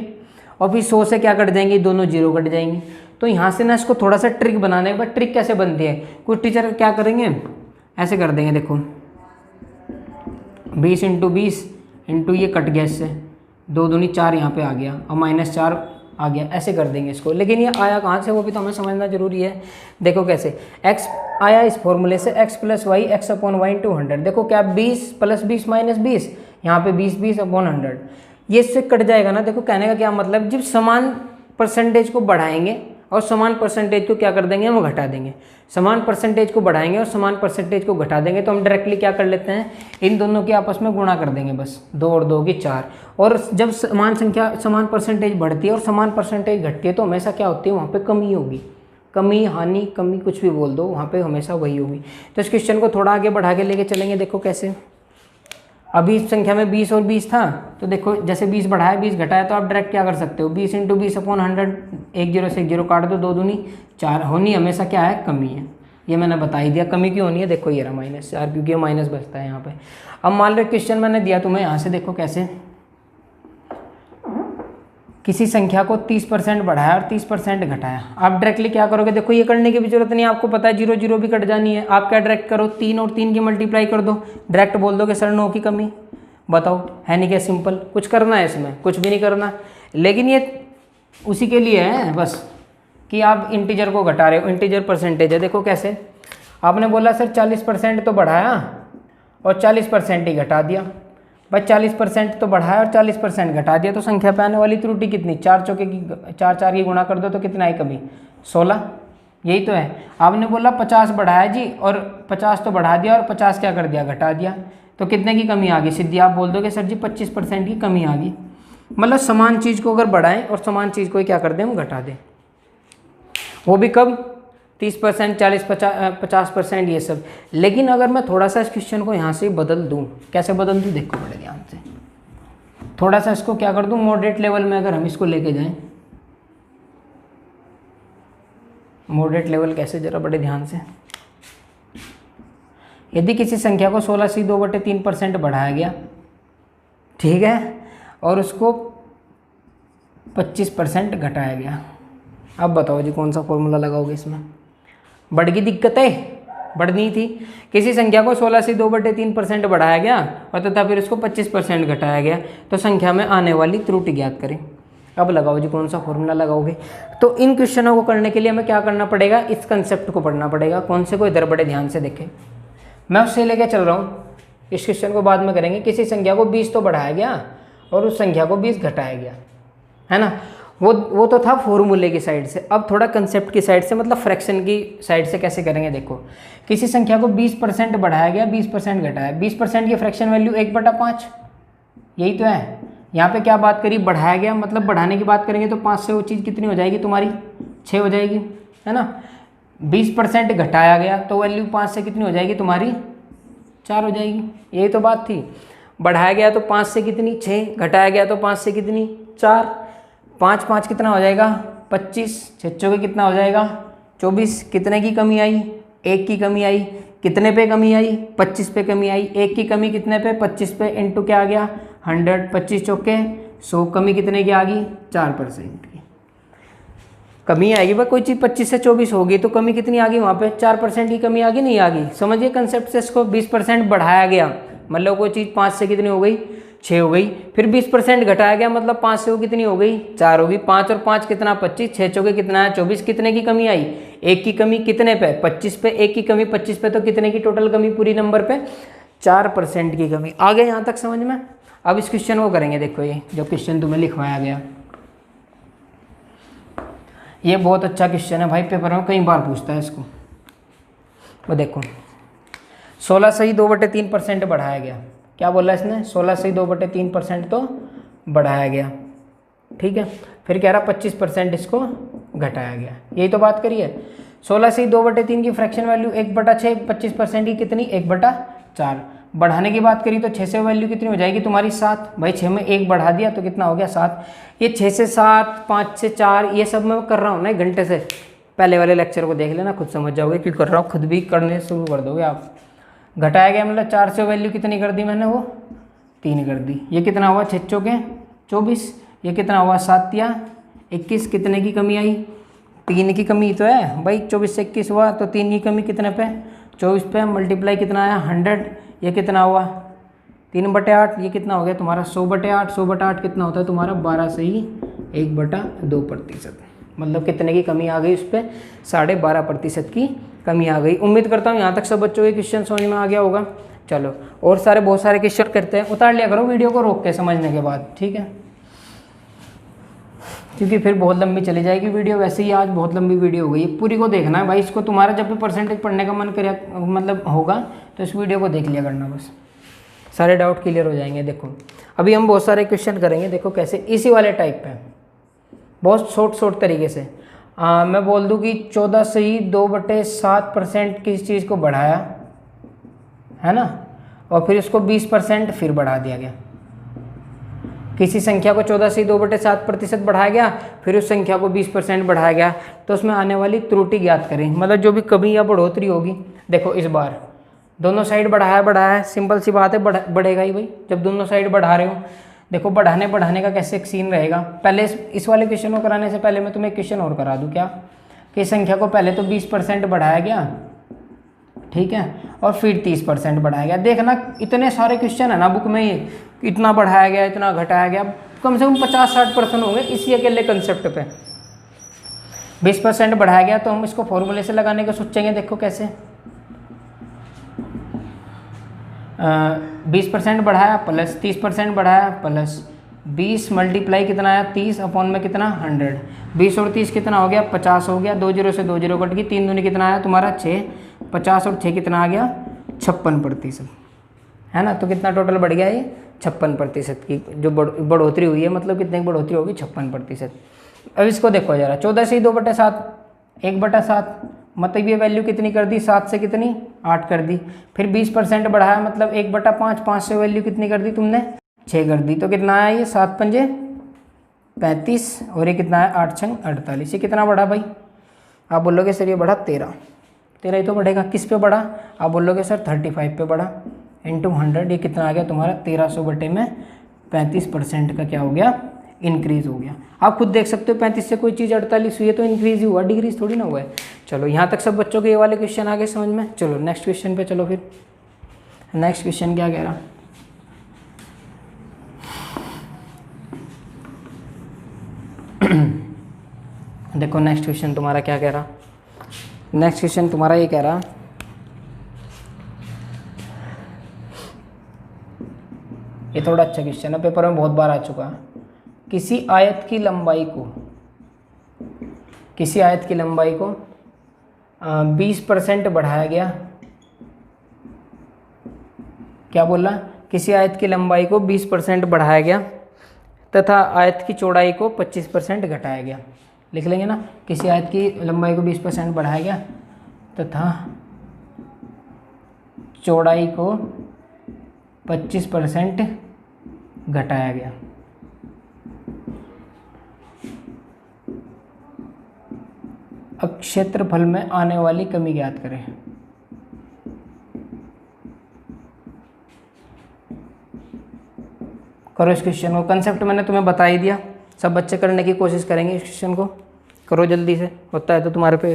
और फिर 100 से क्या कट जाएंगे, दोनों 0 कट जाएंगे। तो यहाँ से ना इसको थोड़ा सा ट्रिक बनाने के, ट्रिक कैसे बनती है, कुछ टीचर क्या करेंगे ऐसे कर देंगे। देखो 20 × 20 इंटू ये कट गया, इससे 2 दूनी 4 यहाँ पे आ गया और -4 आ गया, ऐसे कर देंगे इसको। लेकिन ये आया कहाँ से वो भी तो हमें समझना जरूरी है। देखो कैसे x आया इस फॉर्मूले से, x + y x upon y × 100। देखो क्या 20 + 20 -20, यहाँ पे 20 अपॉन 100, ये इससे कट जाएगा ना। देखो कहने का क्या मतलब, जब समान परसेंटेज को बढ़ाएंगे और समान परसेंटेज को क्या कर देंगे हम घटा देंगे, समान परसेंटेज को बढ़ाएंगे और समान परसेंटेज को घटा देंगे, तो हम डायरेक्टली क्या कर लेते हैं, इन दोनों के आपस में गुणा कर देंगे बस, 2 और 2 की 4। और जब समान परसेंटेज बढ़ती है और समान परसेंटेज घटती है तो हमेशा क्या होती है, वहाँ पे कमी होगी। कमी, हानि, कमी कुछ भी बोल दो, वहाँ पे हमेशा वही होगी। तो इस क्वेश्चन को थोड़ा आगे बढ़ा के लेके चलेंगे। देखो कैसे, अभी इस संख्या में 20 और 20 था, तो देखो जैसे 20 बढ़ाया 20 घटाया, तो आप डायरेक्ट क्या कर सकते हो, 20 × 20 अपॉन 100, 1 0 से 1 0 काट दो, 2 दूनी 4। होनी हमेशा क्या है, कमी है। ये मैंने बता ही दिया कमी क्यों होनी है। देखो ये रहा -4, क्योंकि ये माइनस बचता है यहाँ पे। अब मान लो क्वेश्चन मैंने दिया तुम्हें यहाँ से, देखो कैसे, किसी संख्या को 30% बढ़ाया और 30% घटाया। आप डायरेक्टली क्या करोगे, देखो ये करने की भी जरूरत नहीं है, आपको पता है 0 0 भी कट जानी है। आप क्या डायरेक्ट करो, 3 और 3 की मल्टीप्लाई कर दो, डायरेक्ट बोल दो कि सर 9 की कमी। बताओ है नहीं क्या सिंपल, कुछ करना है इसमें, कुछ भी नहीं करना। लेकिन ये उसी के लिए है बस कि आप इंटीजर को घटा रहे हो, इंटीजर परसेंटेज है। देखो कैसे, आपने बोला सर 40% तो बढ़ाया और 40% ही घटा दिया। भाई 40% तो बढ़ाया और 40% घटा दिया, तो संख्या पे आने वाली त्रुटि कितनी, 4 चौके की 4 की गुणा कर दो तो कितना आई कमी, 16। यही तो है। आपने बोला 50 बढ़ाया जी और 50 तो बढ़ा दिया और 50 क्या कर दिया, घटा दिया, तो कितने की कमी आ गई, सीधी आप बोल दोगे सर जी 25% की कमी आ गई। मतलब समान चीज़ को अगर बढ़ाएं और समान चीज़ को क्या कर दें, हम घटा दें, वो भी कब, 30%, 40, 50%, ये सब। लेकिन अगर मैं थोड़ा सा इस क्वेश्चन को यहाँ से बदल दूँ, कैसे बदल दूँ, देखो बड़े ध्यान से, थोड़ा सा इसको क्या कर दूँ, मॉडरेट लेवल में अगर हम इसको लेके जाएं, मॉडरेट लेवल कैसे, जरा बड़े ध्यान से। यदि किसी संख्या को 16/2/3% बढ़ाया गया, ठीक है, और उसको 25% घटाया गया, अब बताओ जी कौन सा फॉर्मूला लगाओगे इसमें। बढ़ गई दिक्कत है, बढ़नी थी। किसी संख्या को 16/2/3% बढ़ाया गया और तथा फिर उसको 25% घटाया गया, तो संख्या में आने वाली त्रुटि ज्ञात करें। अब लगाओ जी कौन सा फॉर्मूला लगाओगे। तो इन क्वेश्चनों को करने के लिए हमें क्या करना पड़ेगा, इस कंसेप्ट को पढ़ना पड़ेगा। कौन से को, इधर बड़े ध्यान से देखें, मैं उससे लेके चल रहा हूँ। इस क्वेश्चन को बाद में करेंगे। किसी संख्या को 20 तो बढ़ाया गया और उस संख्या को 20 घटाया गया, है ना। वो तो था फॉर्मूले की साइड से। अब थोड़ा कंसेप्ट की साइड से, मतलब फ्रैक्शन की साइड से कैसे करेंगे। देखो किसी संख्या को 20% बढ़ाया गया, 20% घटाया, 20% की फ्रैक्शन वैल्यू 1/5, यही तो है। यहाँ पे क्या बात करी, बढ़ाया गया, मतलब बढ़ाने की बात करेंगे तो 5 से वो चीज़ कितनी हो जाएगी तुम्हारी, 6 हो जाएगी, है ना। 20% घटाया गया तो वैल्यू 5 से कितनी हो जाएगी तुम्हारी, 4 हो जाएगी। यही तो बात थी। बढ़ाया गया तो 5 से कितनी 6, घटाया गया तो 5 से कितनी 4, 5 5 कितना हो जाएगा 25, 6 चौके कितना हो जाएगा 24। कितने की कमी आई 1 की कमी आई। कितने पे कमी आई 25 पे कमी आई। 1 की कमी कितने पे 25 पे, इंटू क्या आ गया 100, 25 चौके 100, कमी कितने की आ गई 4% की कमी आएगी। भाई कोई चीज़ 25 से 24 होगी तो कमी कितनी आ गई वहाँ पे 4% की कमी आ गई, नहीं आ गई। समझिए कंसेप्ट से इसको। 20% बढ़ाया गया मतलब कोई चीज़ 5 से कितनी हो गई 6 हो गई, फिर 20% घटाया गया मतलब 5 से वो कितनी हो गई 4 होगी। 5 और 5 कितना 25, 6 चौके कितना है 24। कितने की कमी आई 1 की कमी कितने पे 25 पे, 1 की कमी 25 पे, तो कितने की टोटल कमी पूरी नंबर पे 4% की कमी। आ गए यहाँ तक समझ में। अब इस क्वेश्चन को करेंगे। देखो ये जो क्वेश्चन तुम्हें लिखवाया गया ये बहुत अच्छा क्वेश्चन है भाई, पेपर में कई बार पूछता है इसको। वो देखो 16 सही 2/3% बढ़ाया गया। क्या बोला इसने 16 सही 2/3% तो बढ़ाया गया, ठीक है। फिर कह रहा 25% इसको घटाया गया। यही तो बात करी है। 16 सही 2/3 की फ्रैक्शन वैल्यू 1/6, 25% की कितनी 1/4। बढ़ाने की बात करी तो 6 से वैल्यू कितनी हो जाएगी तुम्हारी 7। भाई 6 में 1 बढ़ा दिया तो कितना हो गया 7। ये 6 से 7, 5 से 4, ये सब मैं कर रहा हूँ ना 1 घंटे से। पहले वाले लेक्चर को देख लेना, खुद समझ जाओगे क्यों कर रहा हूँ, खुद भी करने शुरू कर दोगे आप। घटाया गया मतलब 4 से वैल्यू कितनी कर दी मैंने, वो 3 कर दी। ये कितना हुआ 6 चौके 24, ये कितना हुआ 7 या 21। कितने की कमी आई 3 की कमी तो है भाई। 24 से 21 हुआ तो 3 की कमी कितने पे 24 पे, मल्टीप्लाई कितना आया 100। ये कितना हुआ 3/8, ये कितना हो गया तुम्हारा 100/8। 100/8 कितना होता है तुम्हारा 12 से ही 1/2%। मतलब कितने की कमी आ गई उस पर 12.5% की कमी आ गई। उम्मीद करता हूँ यहाँ तक सब बच्चों के क्वेश्चन समझ में आ गया होगा। चलो और सारे बहुत सारे क्वेश्चन करते हैं, उतार लिया करो वीडियो को रोक के समझने के बाद, ठीक है, क्योंकि फिर बहुत लंबी चली जाएगी वीडियो। वैसे ही आज बहुत लंबी वीडियो हो गई, पूरी को देखना है भाई इसको। तुम्हारा जब भी परसेंटेज पढ़ने का मन करे मतलब होगा तो इस वीडियो को देख लिया करना, बस सारे डाउट क्लियर हो जाएंगे। देखो अभी हम बहुत सारे क्वेश्चन करेंगे, देखो कैसे, इसी वाले टाइप पे बहुत शॉर्ट तरीके से। मैं बोल दूं कि 14 से ही 2/7% किस चीज़ को बढ़ाया है ना, और फिर उसको 20% फिर बढ़ा दिया गया। किसी संख्या को 14 से 2/7% बढ़ाया गया, फिर उस संख्या को 20% बढ़ाया गया, तो उसमें आने वाली त्रुटि ज्ञात करें, मतलब जो भी कमी या बढ़ोतरी होगी। देखो इस बार दोनों साइड बढ़ाया है, सिंपल सी बात है बढ़ेगा ही भाई जब दोनों साइड बढ़ा रहे हो। देखो बढ़ाने का कैसे एक सीन रहेगा। पहले इस वाले क्वेश्चन को कराने से पहले मैं तुम्हें एक क्वेश्चन और करा दूं क्या, कि संख्या को पहले तो 20% बढ़ाया गया, ठीक है, और फिर 30% बढ़ाया गया। देखना इतने सारे क्वेश्चन है ना बुक में, ये इतना बढ़ाया गया इतना घटाया गया, कम से कम 50-60% होंगे इसी अकेले कंसेप्ट पे। 20% बढ़ाया गया तो हम इसको फॉर्मूले से लगाने का सोचेंगे। देखो कैसे 20% बढ़ाया प्लस 30% बढ़ाया प्लस 20 मल्टीप्लाई कितना आया 30 अपॉन में कितना 100। 20 और 30 कितना हो गया 50 हो गया। 2 जीरो से 2 जीरो कट गई, 3 दूनी कितना आया तुम्हारा 6। 50 और 6 कितना आ गया 56%, है ना। तो कितना टोटल बढ़ गया ये 56% की जो बढ़ोतरी हुई है, मतलब कितने की बढ़ोतरी होगी 56%। अब इसको देखो जरा, 14 से 2/7 1/7, मतलब ये वैल्यू कितनी कर दी 7 से कितनी 8 कर दी। फिर 20% बढ़ाया मतलब 1/5, 5 से वैल्यू कितनी कर दी तुमने 6 कर दी। तो कितना आया ये 7 पंजे 35 और ये कितना है 8 छंग 48। ये कितना बढ़ा भाई, आप बोलोगे सर ये बढ़ा 13 ही तो बढ़ेगा। किस पे बढ़ा, आप बोलोगे सर 35 पे बढ़ा, इंटू 100। ये कितना आ गया तुम्हारा 1300 बटे में 35% का क्या हो गया इंक्रीज हो गया। आप खुद देख सकते हो 35 से कोई चीज़ 48 हुई है तो इंक्रीज ही हुआ, डिक्रीज थोड़ी ना हुआ है। चलो यहाँ तक सब बच्चों के ये वाले क्वेश्चन आ गए समझ में। चलो नेक्स्ट क्वेश्चन पे चलो। फिर नेक्स्ट क्वेश्चन क्या कह रहा, देखो नेक्स्ट क्वेश्चन तुम्हारा क्या कह रहा। नेक्स्ट क्वेश्चन तुम्हारा ये कह रहा, ये थोड़ा अच्छा क्वेश्चन है, पेपर में बहुत बार आ चुका है। किसी आयत की लंबाई को 20% बढ़ाया गया। क्या बोला, किसी आयत की लंबाई को 20% बढ़ाया गया तथा आयत की चौड़ाई को 25% घटाया गया। लिख लेंगे ना, किसी आयत की लंबाई को 20% बढ़ाया गया तथा चौड़ाई को 25% घटाया गया। अब क्षेत्रफल में आने वाली कमी ज्ञात करें। करो इस क्वेश्चन को। कंसेप्ट मैंने तुम्हें बता ही दिया, सब बच्चे करने की कोशिश करेंगे इस क्वेश्चन को। करो जल्दी से, होता है तो तुम्हारे पे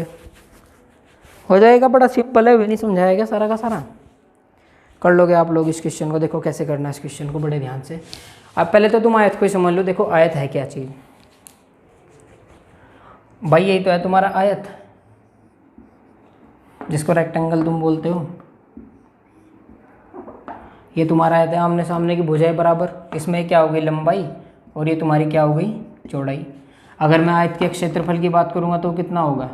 हो जाएगा। बड़ा सिंपल है, वे नहीं समझाएगा सारा का सारा। कर लोगे आप लोग इस क्वेश्चन को। देखो कैसे करना है इस क्वेश्चन को बड़े ध्यान से। अब पहले तो तुम आयत को ही समझ लो। देखो आयत है क्या चीज़ भाई? यही तो है तुम्हारा आयत, जिसको रेक्टेंगल तुम बोलते हो। ये तुम्हारा आयत है, आमने सामने की भुजाएं बराबर। इसमें क्या हो गई? लंबाई, और ये तुम्हारी क्या हो गई? चौड़ाई। अगर मैं आयत के क्षेत्रफल की बात करूँगा तो कितना होगा?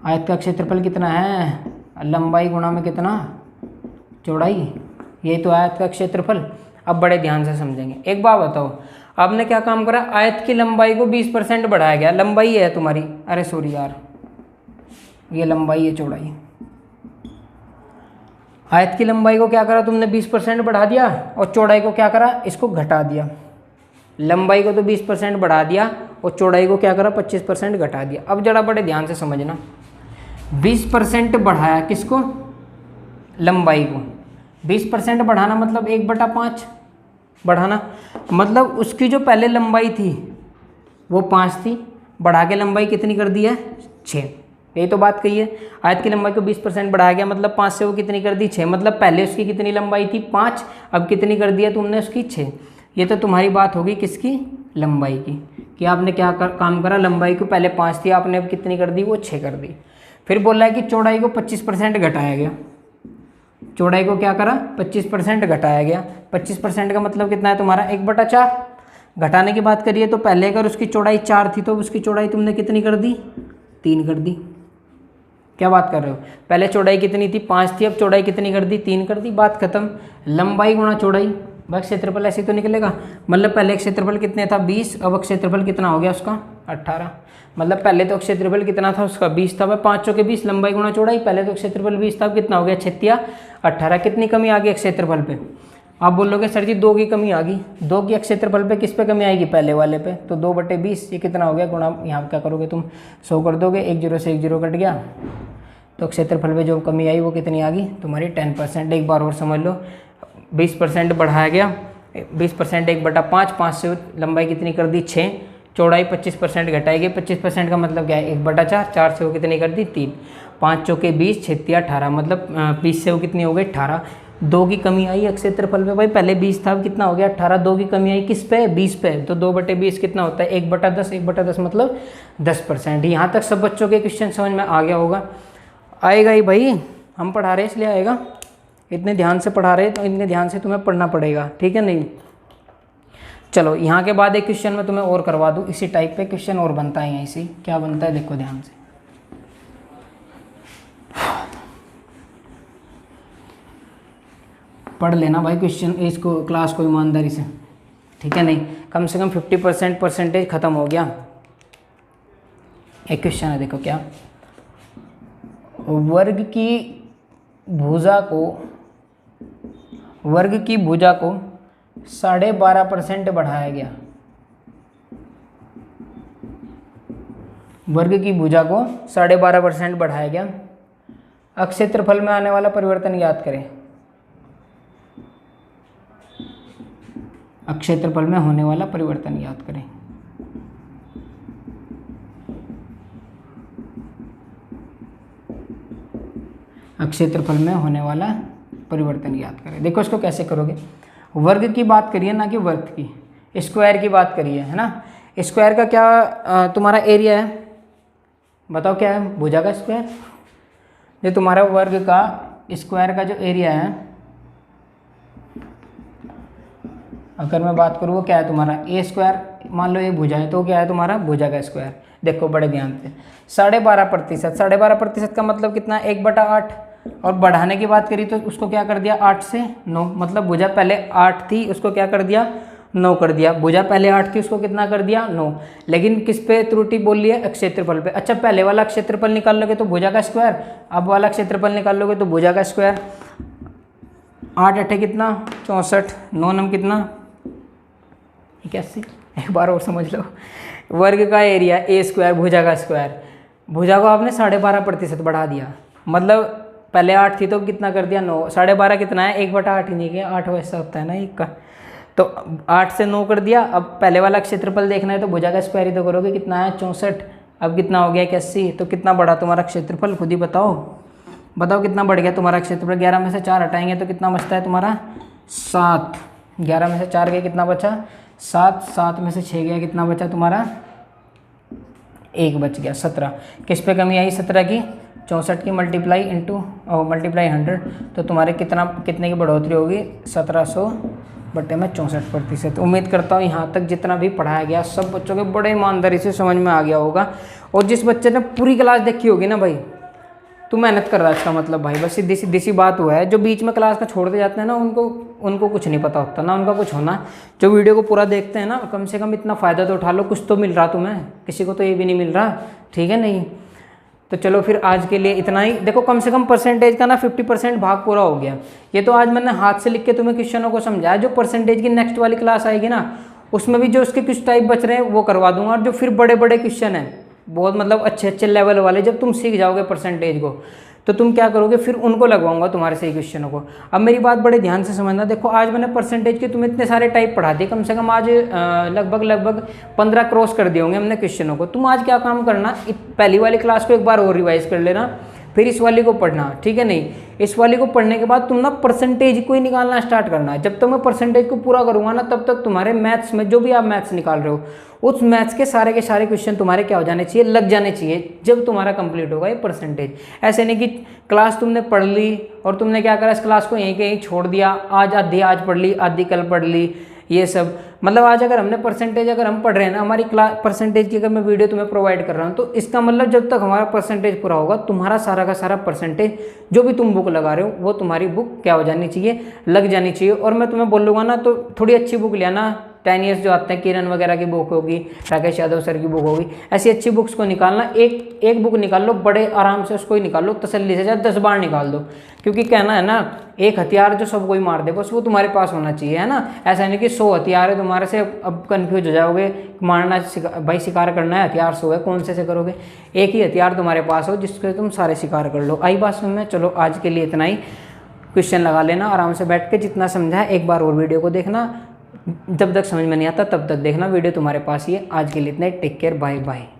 आयत का क्षेत्रफल कितना है? लंबाई गुणा में कितना? चौड़ाई। यही तो आयत का क्षेत्रफल। अब बड़े ध्यान से समझेंगे। एक बात बताओ, आपने क्या काम करा? आयत की लंबाई को 20% बढ़ाया गया। लंबाई है तुम्हारी, अरे सॉरी यार, ये लंबाई है, चौड़ाई। आयत की लंबाई को क्या करा तुमने? 20% बढ़ा दिया, और चौड़ाई को क्या करा? इसको घटा दिया। लंबाई को तो 20% बढ़ा दिया, और चौड़ाई को क्या करा? 25% घटा दिया। अब जरा बड़े ध्यान से समझना, 20% बढ़ाया किसको? लंबाई को। 20% बढ़ाना मतलब 1/5 बढ़ाना, मतलब उसकी जो पहले लंबाई थी वो 5 थी, बढ़ा के लंबाई कितनी कर दी है? 6। यही तो बात कही है। आयत की लंबाई को 20% बढ़ाया गया, मतलब 5 से वो कितनी कर दी? 6। मतलब पहले उसकी कितनी लंबाई थी? 5, अब कितनी कर दिया तुमने उसकी? 6। ये तो तुम्हारी बात होगी किसकी? लंबाई की। कि आपने क्या काम करा? लंबाई को पहले 5 थी, आपने अब कितनी कर दी? वो 6 कर दी। फिर बोला है कि चौड़ाई को 25% घटाया गया। चौड़ाई को क्या करा? 25% घटाया गया। 25% का मतलब कितना है तुम्हारा? 1/4। घटाने की बात करिए तो पहले अगर उसकी चौड़ाई 4 थी तो उसकी चौड़ाई तुमने कितनी कर दी? 3 कर दी। क्या बात कर रहे हो? पहले चौड़ाई कितनी थी? 5 थी, अब चौड़ाई कितनी कर दी? 3 कर दी। बात खत्म। लंबाई गुणा चौड़ाई, बस क्षेत्रफल ऐसे तो निकलेगा। मतलब पहले क्षेत्रफल कितने था? 20, अब क्षेत्रफल कितना हो गया उसका? 18। मतलब पहले तो क्षेत्रफल कितना था उसका? 20 था। वह 5 चौके 20, लंबाई गुणा चौड़ाई। पहले तो क्षेत्रफल 20 था, कितना हो गया? 6 18। कितनी कमी आ गई क्षेत्रफल पे? आप बोलोगे सर जी 2 की कमी आ गई। 2 की क्षेत्रफल पे किस पे कमी आएगी? पहले वाले पे। तो 2/20, ये कितना हो गया? गुणा, यहाँ क्या करोगे तुम? 100 कर दोगे। 1 0 से 1 0 कट गया, तो क्षेत्रफल में जो कमी आई वो कितनी आ गई? तुम्हारी 10%। एक बार और समझ लो, 20% बढ़ाया गया। 20% 1/5, 5 से लंबाई कितनी कर दी? 6। चौड़ाई 25% घटाएगी। 25% का मतलब क्या है? 1/4। 4 से वो कितनी कर दी? 3। 5 चौके 20, 6 18, मतलब 20 से वो कितनी हो गई? 18। 2 की कमी आई क्षेत्रफल पे भाई। पहले 20 था, अब कितना हो गया? 18। 2 की कमी आई किस पे? 20 पे। तो 2/20 कितना होता है? 1/10। 1/10 मतलब 10%। यहाँ तक सब बच्चों के क्वेश्चन समझ में आ गया होगा। आएगा ही भाई, हम पढ़ा रहे इसलिए आएगा। इतने ध्यान से पढ़ा रहे तो इतने ध्यान से तुम्हें पढ़ना पड़ेगा, ठीक है? नहीं, चलो यहाँ के बाद एक क्वेश्चन मैं तुम्हें और करवा दूँ। इसी टाइप पे क्वेश्चन और बनता है यहीं से। क्या बनता है देखो ध्यान से। पढ़ लेना भाई क्वेश्चन, इसको क्लास को ईमानदारी से, ठीक है? नहीं, कम से कम 50% परसेंटेज खत्म हो गया। एक क्वेश्चन है देखो, क्या? वर्ग की भुजा को 12.5% बढ़ाया गया। वर्ग की भुजा को 12.5% बढ़ाया गया। क्षेत्रफल में आने वाला परिवर्तन ज्ञात करें। क्षेत्रफल में होने वाला परिवर्तन ज्ञात करें। क्षेत्रफल में होने वाला परिवर्तन ज्ञात करें। देखो इसको कैसे करोगे? वर्ग की बात करिए ना कि वर्ग की, स्क्वायर की बात करिए, है ना? स्क्वायर का क्या तुम्हारा एरिया है? बताओ क्या है? भुजा का स्क्वायर। जो तुम्हारा वर्ग का स्क्वायर का जो एरिया है, अगर मैं बात करूँ वो क्या है तुम्हारा? ए स्क्वायर। मान लो ये भुजा है तो क्या है तुम्हारा? भुजा का स्क्वायर। देखो बड़े ध्यान से, 12.5%। 12.5% का मतलब कितना? 1/8। और बढ़ाने की बात करी तो उसको क्या कर दिया? 8 से 9। मतलब भुजा पहले 8 थी, उसको क्या कर दिया? 9 कर दिया। भुजा पहले 8 थी, उसको कितना कर दिया 9। लेकिन किस पे त्रुटि बोल लिया, क्षेत्रफल पे। अच्छा पहले वाला क्षेत्रफल निकाल लोगे तो भुजा का स्क्वायर, अब वाला क्षेत्रफल निकाल लोगे तो भुजा का स्क्वायर। 8 8 कितना 64, 9 9 कितना 81। एक बार और समझ लो, वर्ग का एरिया ए स्क्वायर भुजा का स्क्वायर। भुजा को आपने 12.5% बढ़ा दिया, मतलब पहले 8 थी तो कितना कर दिया 9। 12.5 कितना है, 1/8 ही नहीं किया, 8 वैसा होता है ना 1 का, तो 8 से 9 कर दिया। अब पहले वाला क्षेत्रफल देखना है तो भुजा का स्क्वायर ही तो करोगे, कितना है 64। अब कितना हो गया 81, तो कितना बढ़ा तुम्हारा क्षेत्रफल, खुद ही बताओ कितना बढ़ गया तुम्हारा क्षेत्रफल। 11 में से 4 हटाएंगे तो कितना बचता है तुम्हारा 7। 11 में से 4 गया, कितना बचा 7। 7 में से 6 गया, कितना बचा तुम्हारा 1 बच गया 17। किस पे कमी आई 17 की, 64 की मल्टीप्लाई 100, तो तुम्हारे कितने की बढ़ोतरी होगी 1700/64%। उम्मीद करता हूँ यहाँ तक जितना भी पढ़ाया गया सब बच्चों के बड़े ईमानदारी से समझ में आ गया होगा। और जिस बच्चे ने पूरी क्लास देखी होगी ना भाई, तू मेहनत कर रहा है इसका मतलब भाई। बस सीधी सी बात हुआ है, जो बीच में क्लास का छोड़ते जाते हैं ना उनको कुछ नहीं पता होता ना उनका कुछ होना। जो वीडियो को पूरा देखते हैं ना, कम से कम इतना फ़ायदा तो उठा लो, कुछ तो मिल रहा तुम्हें, किसी को तो ये भी नहीं मिल रहा, ठीक है नहीं। तो चलो फिर आज के लिए इतना ही। देखो कम से कम परसेंटेज का ना 50% भाग पूरा हो गया। ये तो आज मैंने हाथ से लिख के तुम्हें क्वेश्चनों को समझाया। जो परसेंटेज की नेक्स्ट वाली क्लास आएगी ना, उसमें भी जो उसके कुछ टाइप बच रहे हैं वो करवा दूंगा। और जो फिर बड़े बड़े क्वेश्चन हैं बहुत मतलब अच्छे लेवल वाले, जब तुम सीख जाओगे परसेंटेज को तो तुम क्या करोगे, फिर उनको लगवाऊंगा तुम्हारे सही क्वेश्चनों को। अब मेरी बात बड़े ध्यान से समझना। देखो आज मैंने परसेंटेज के तुम्हें इतने सारे टाइप पढ़ा दिए, कम से कम आज लगभग 15 क्रॉस कर दिए होंगे हमने क्वेश्चनों को। तुम आज क्या काम करना, पहली वाली क्लास को एक बार और रिवाइज कर लेना, फिर इस वाली को पढ़ना, ठीक है नहीं। इस वाली को पढ़ने के बाद तुम ना परसेंटेज को ही निकालना स्टार्ट करना है। जब तक मैं परसेंटेज को पूरा करूँगा ना, तब तक तुम्हारे मैथ्स में जो भी आप मैथ्स निकाल रहे हो, उस मैथ्स के सारे क्वेश्चन तुम्हारे क्या हो जाने चाहिए, लग जाने चाहिए, जब तुम्हारा कंप्लीट होगा ये परसेंटेज। ऐसे नहीं कि क्लास तुमने पढ़ ली और तुमने क्या करा, इस क्लास को यहीं के यहीं छोड़ दिया, आज आधी आज पढ़ ली, आधी कल पढ़ ली, ये सब। मतलब आज अगर हमने परसेंटेज अगर हम पढ़ रहे हैं ना, हमारी क्लास परसेंटेज की अगर मैं वीडियो तुम्हें प्रोवाइड कर रहा हूँ, तो इसका मतलब जब तक हमारा परसेंटेज पूरा होगा, तुम्हारा सारा का सारा परसेंटेज जो भी तुम बुक लगा रहे हो वो तुम्हारी बुक क्या हो जानी चाहिए, लग जानी चाहिए। और मैं तुम्हें बोलूँगा ना तो थोड़ी अच्छी बुक लेना, 10 ईयर्स जो आते हैं, किरण वगैरह की बुक होगी, राकेश यादव सर की बुक होगी, ऐसी अच्छी बुक्स को निकालना। एक बुक निकाल लो, बड़े आराम से उसको ही निकाल लो, तसल्ली से, चाहे 10 बार निकाल दो। क्योंकि कहना है ना, एक हथियार जो सबको ही मार दे, बस वो तुम्हारे पास होना चाहिए, है ना। ऐसा नहीं कि 100 हथियार है तुम्हारे से, अब कन्फ्यूज हो जाओगे, मारना भाई शिकार करना है, हथियार 100 है, कौन से करोगे। एक ही हथियार तुम्हारे पास हो जिसके तुम सारे शिकार कर लो। आई बात समझ में। चलो आज के लिए इतना ही। क्वेश्चन लगा लेना आराम से बैठ के, जितना समझा है एक बार और वीडियो को देखना, जब तक समझ में नहीं आता तब तक देखना, वीडियो तुम्हारे पास ही है। आज के लिए इतना ही, टेक केयर, बाय बाय।